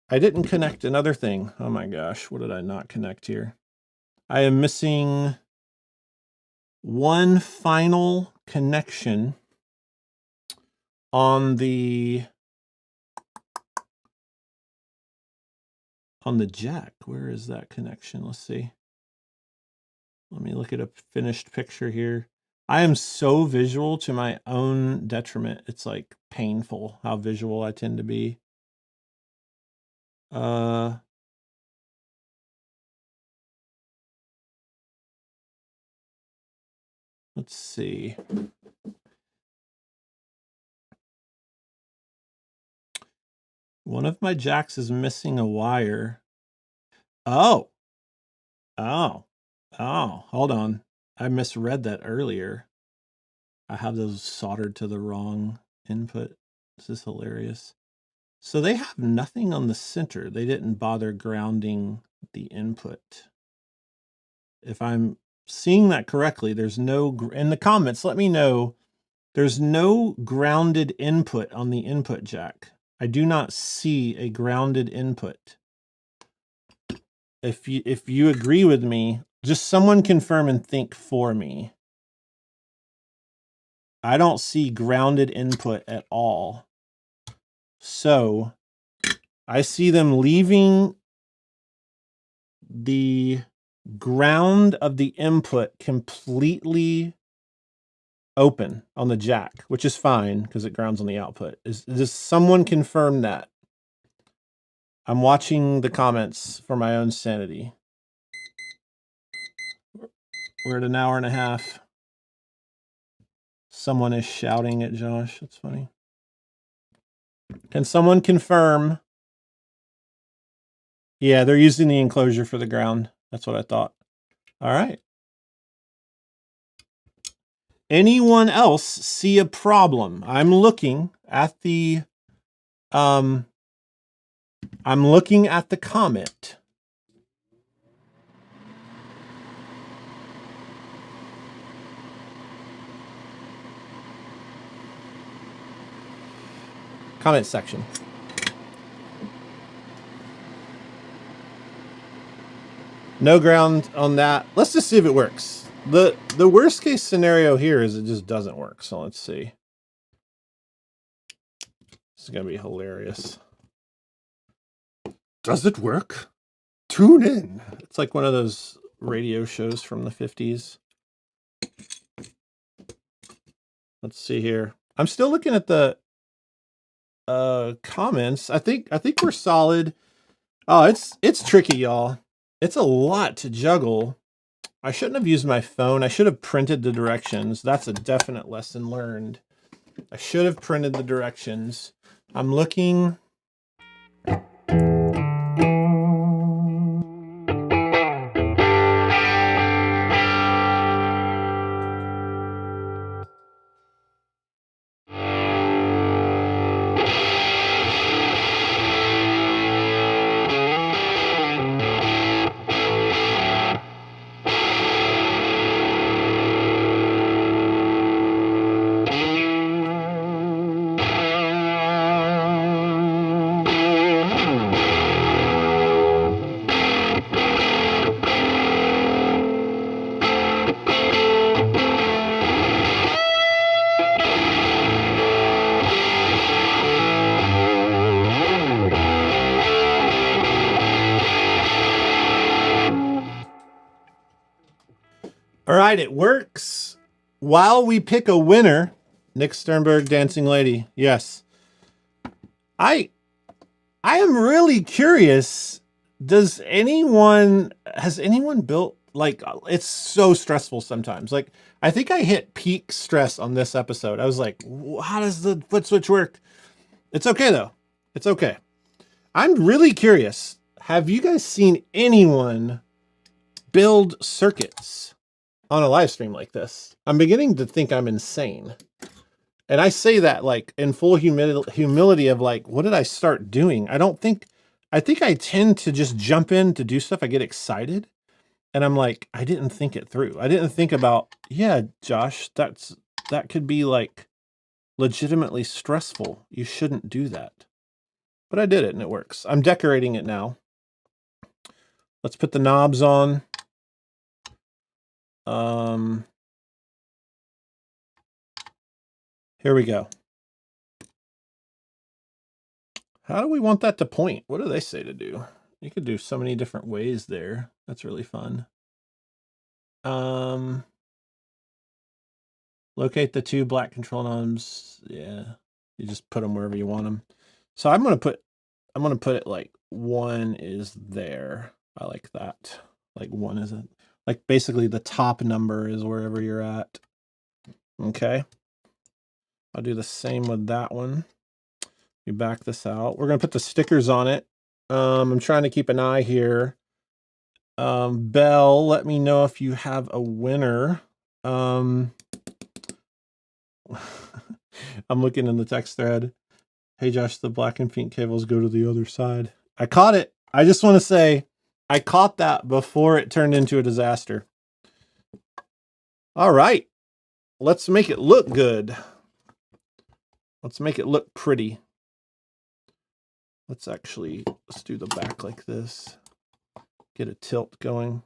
A: I didn't connect another thing. Oh my gosh, what did I not connect here? I am missing one final connection on the jack. Where is that connection? Let's see. Let me look at a finished picture here. I am so visual to my own detriment. It's like painful how visual I tend to be. Let's see. One of my jacks is missing a wire. Oh, hold on. I misread that earlier. I have those soldered to the wrong input. This is hilarious. So they have nothing on the center. They didn't bother grounding the input. If I'm seeing that correctly, there's no, in the comments, let me know, there's no grounded input on the input jack. I do not see a grounded input. If you agree with me, just someone confirm and think for me. I don't see grounded input at all. So I see them leaving the ground of the input completely open on the jack, which is fine because it grounds on the output. Does someone confirm that? I'm watching the comments for my own sanity. We're at an hour and a half. Someone is shouting at Josh. That's funny. Can someone confirm? Yeah, they're using the enclosure for the ground. That's what I thought. All right. Anyone else see a problem? I'm looking at the comment. Comment section. No ground on that. Let's just see if it works. The worst case scenario here is it just doesn't work. So let's see. This is gonna be hilarious. Does it work? Tune in. It's like one of those radio shows from the 50s. Let's see here. I'm still looking at the comments. I think we're solid. Oh, it's tricky, y'all. It's a lot to juggle. I shouldn't have used my phone. I should have printed the directions. That's a definite lesson learned. I should have printed the directions. I'm looking. All right, it works. While we pick a winner, Nick Sternberg, Dancing Lady. Yes. I am really curious. Has anyone built, like, it's so stressful sometimes. Like, I think I hit peak stress on this episode. I was like, how does the foot switch work? It's okay though. It's okay. I'm really curious. Have you guys seen anyone build circuits on a live stream like this? I'm beginning to think I'm insane. And I say that like in full humility of like, what did I start doing? I think I tend to just jump in to do stuff. I get excited and I'm like, I didn't think it through. I didn't think about, yeah, Josh, that could be like legitimately stressful. You shouldn't do that. But I did it and it works. I'm decorating it now. Let's put the knobs on. Here we go. How do we want that to point? What do they say to do? You could do so many different ways there. That's really fun. Locate the two black control knobs. Yeah, you just put them wherever you want them. So I'm gonna put it like one is there. I like that. Like one isn't. Like basically the top number is wherever you're at. Okay. I'll do the same with that one. You back this out. We're gonna put the stickers on it. I'm trying to keep an eye here. Belle, let me know if you have a winner. I'm looking in the text thread. Hey Josh, the black and pink cables go to the other side. I caught it. I just want to say I caught that before it turned into a disaster. All right. Let's make it look good. Let's make it look pretty. Let's do the back like this. Get a tilt going.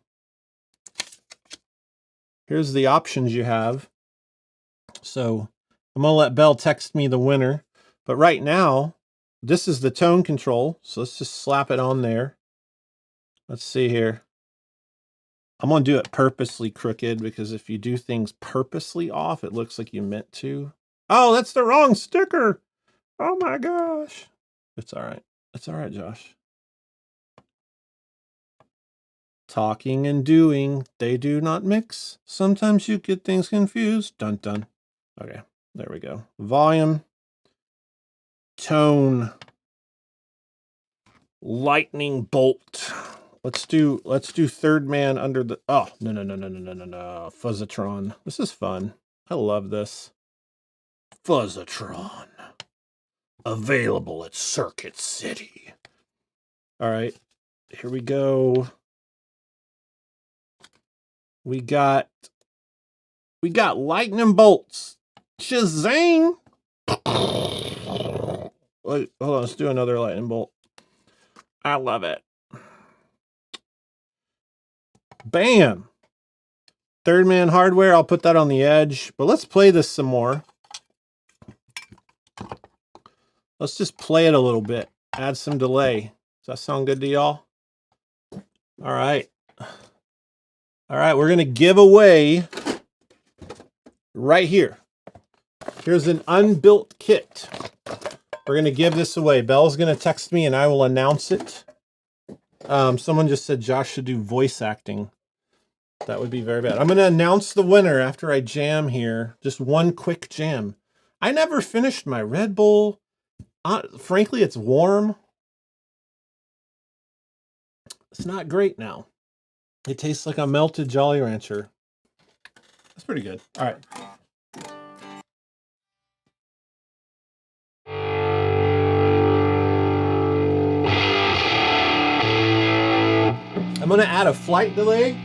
A: Here's the options you have. So I'm gonna let Belle text me the winner. But right now, this is the tone control. So let's just slap it on there. Let's see here. I'm gonna do it purposely crooked because if you do things purposely off, it looks like you meant to. Oh, that's the wrong sticker. Oh my gosh. It's all right. It's all right, Josh. Talking and doing, they do not mix. Sometimes you get things confused. Dun dun. Okay, there we go. Volume, tone, lightning bolt. Let's do third man under the. Oh no. Fuzz-A-Tron. This is fun. I love this. Fuzz-A-Tron. Available at Circuit City. All right, here we go. We got lightning bolts. Shazang! Wait, hold on, let's do another lightning bolt. I love it. Bam! Third man hardware, I'll put that on the edge, but let's play this some more. Let's just play it a little bit. Add some delay. Does that sound good to y'all? All right. All right, we're gonna give away right here. Here's an unbuilt kit. We're gonna give this away. Belle's gonna text me and I will announce it. Someone just said Josh should do voice acting. That would be very bad. I'm gonna announce the winner after I jam here. Just one quick jam. I never finished my Red Bull. Frankly, it's warm. It's not great now. It tastes like a melted Jolly Rancher. That's pretty good. All right. I'm going to add a flight delay.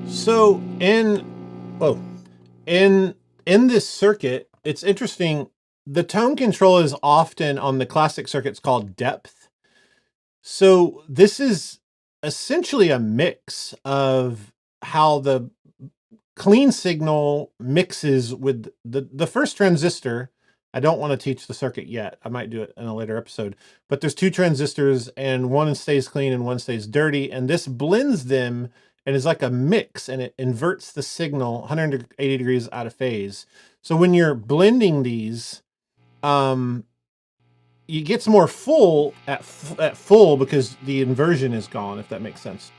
A: So in in this circuit, it's interesting. The tone control is often on the classic circuits called depth. So this is essentially a mix of how the clean signal mixes with the first transistor. I don't want to teach the circuit yet. I might do it in a later episode. But there's two transistors, and one stays clean and one stays dirty. And this blends them and is like a mix, and it inverts the signal 180 degrees out of phase. So when you're blending these, it gets more full at full because the inversion is gone, if that makes sense.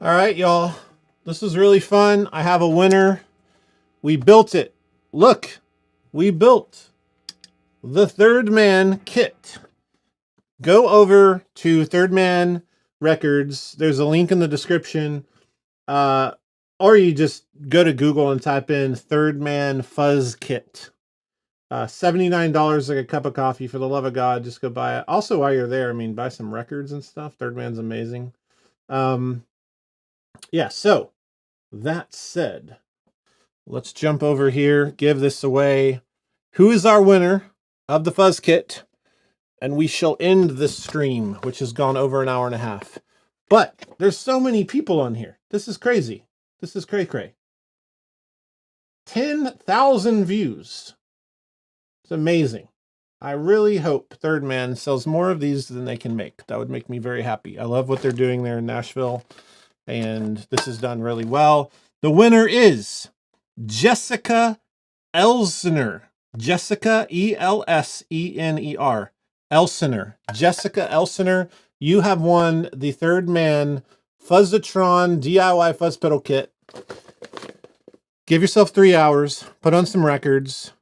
A: All right, y'all. This is really fun. I have a winner. We built it. Look, we built the Third Man kit. Go over to Third Man Records. There's a link in the description. Or you just go to Google and type in Third Man Fuzz Kit. $79 like a cup of coffee. For the love of God, just go buy it. Also, while you're there, I mean, buy some records and stuff. Third Man's amazing. Yeah, so that said, let's jump over here, give this away. Who is our winner of the Fuzz Kit? And we shall end this stream, which has gone over an hour and a half. But there's so many people on here. This is crazy. This is cray-cray. 10,000 views. It's amazing. I really hope Third Man sells more of these than they can make. That would make me very happy. I love what they're doing there in Nashville. And this is done really well. The winner is Jessica Elsener. Jessica, E-L-S-E-N-E-R. Elsener. Jessica Elsener. You have won the Third Man Fuzz-A-Tron DIY Fuzz Pedal Kit. Give yourself 3 hours. Put on some records.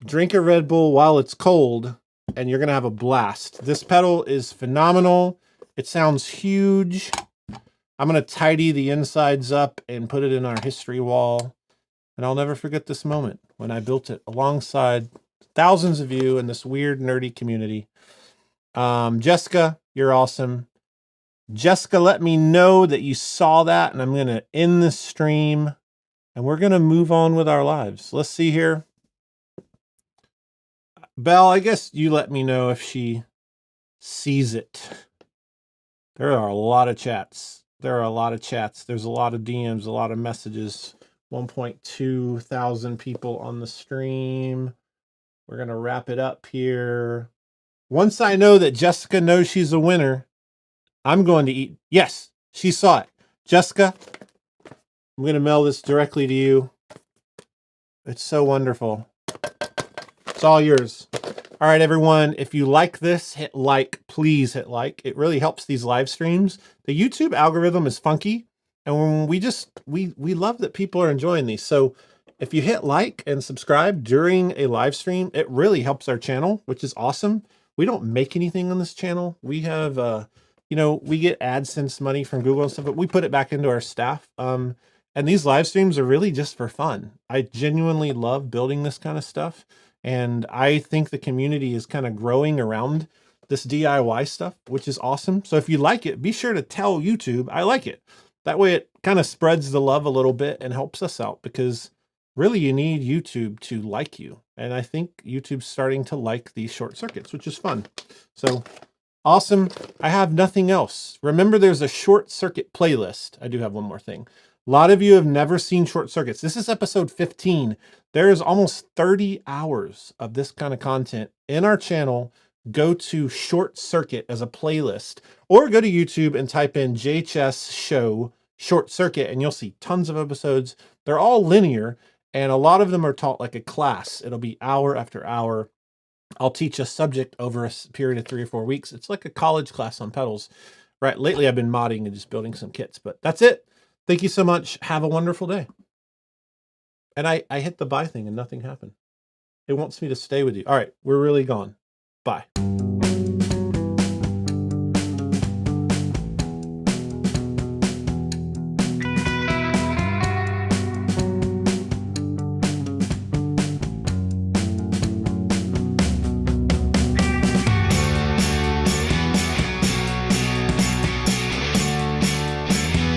A: Drink a Red Bull while it's cold. And you're going to have a blast. This pedal is phenomenal. It sounds huge. I'm going to tidy the insides up and put it in our history wall. And I'll never forget this moment when I built it alongside thousands of you in this weird, nerdy community. Jessica, you're awesome. Jessica, let me know that you saw that, and I'm going to end this stream, and we're going to move on with our lives. Let's see here. Belle, I guess you let me know if she sees it. There are a lot of chats. There are a lot of chats. There's a lot of DMs, a lot of messages. 1.2 thousand people on the stream. We're going to wrap it up here. Once I know that Jessica knows she's a winner, I'm going to eat. Yes, she saw it. Jessica, I'm going to mail this directly to you. It's so wonderful. It's all yours. All right, everyone, if you like this, hit like. Please hit like. It really helps these live streams. The YouTube algorithm is funky, and we love that people are enjoying these. So if you hit like and subscribe during a live stream, it really helps our channel, which is awesome. We don't make anything on this channel. We have, we get AdSense money from Google and stuff, but we put it back into our staff. And these live streams are really just for fun. I genuinely love building this kind of stuff. And I think the community is kind of growing around this DIY stuff, which is awesome. So if you like it, be sure to tell YouTube I like it. That way it kind of spreads the love a little bit and helps us out, because really you need YouTube to like you. And I think YouTube's starting to like these short circuits, which is fun. So Awesome. I have nothing else. Remember, there's a short circuit playlist. I do have one more thing. A lot of you have never seen short circuits. This is episode 15. There is almost 30 hours of this kind of content in our channel. Go to short circuit as a playlist, or go to YouTube and type in JHS show short circuit, and you'll see tons of episodes. They're all linear, and a lot of them are taught like a class. It'll be hour after hour. I'll teach a subject over a period of 3 or 4 weeks. It's like a college class on pedals, right? Lately, I've been modding and just building some kits, but that's it. Thank you so much. Have a wonderful day. And I hit the bye thing and nothing happened. It wants me to stay with you. All right, we're really gone. Bye.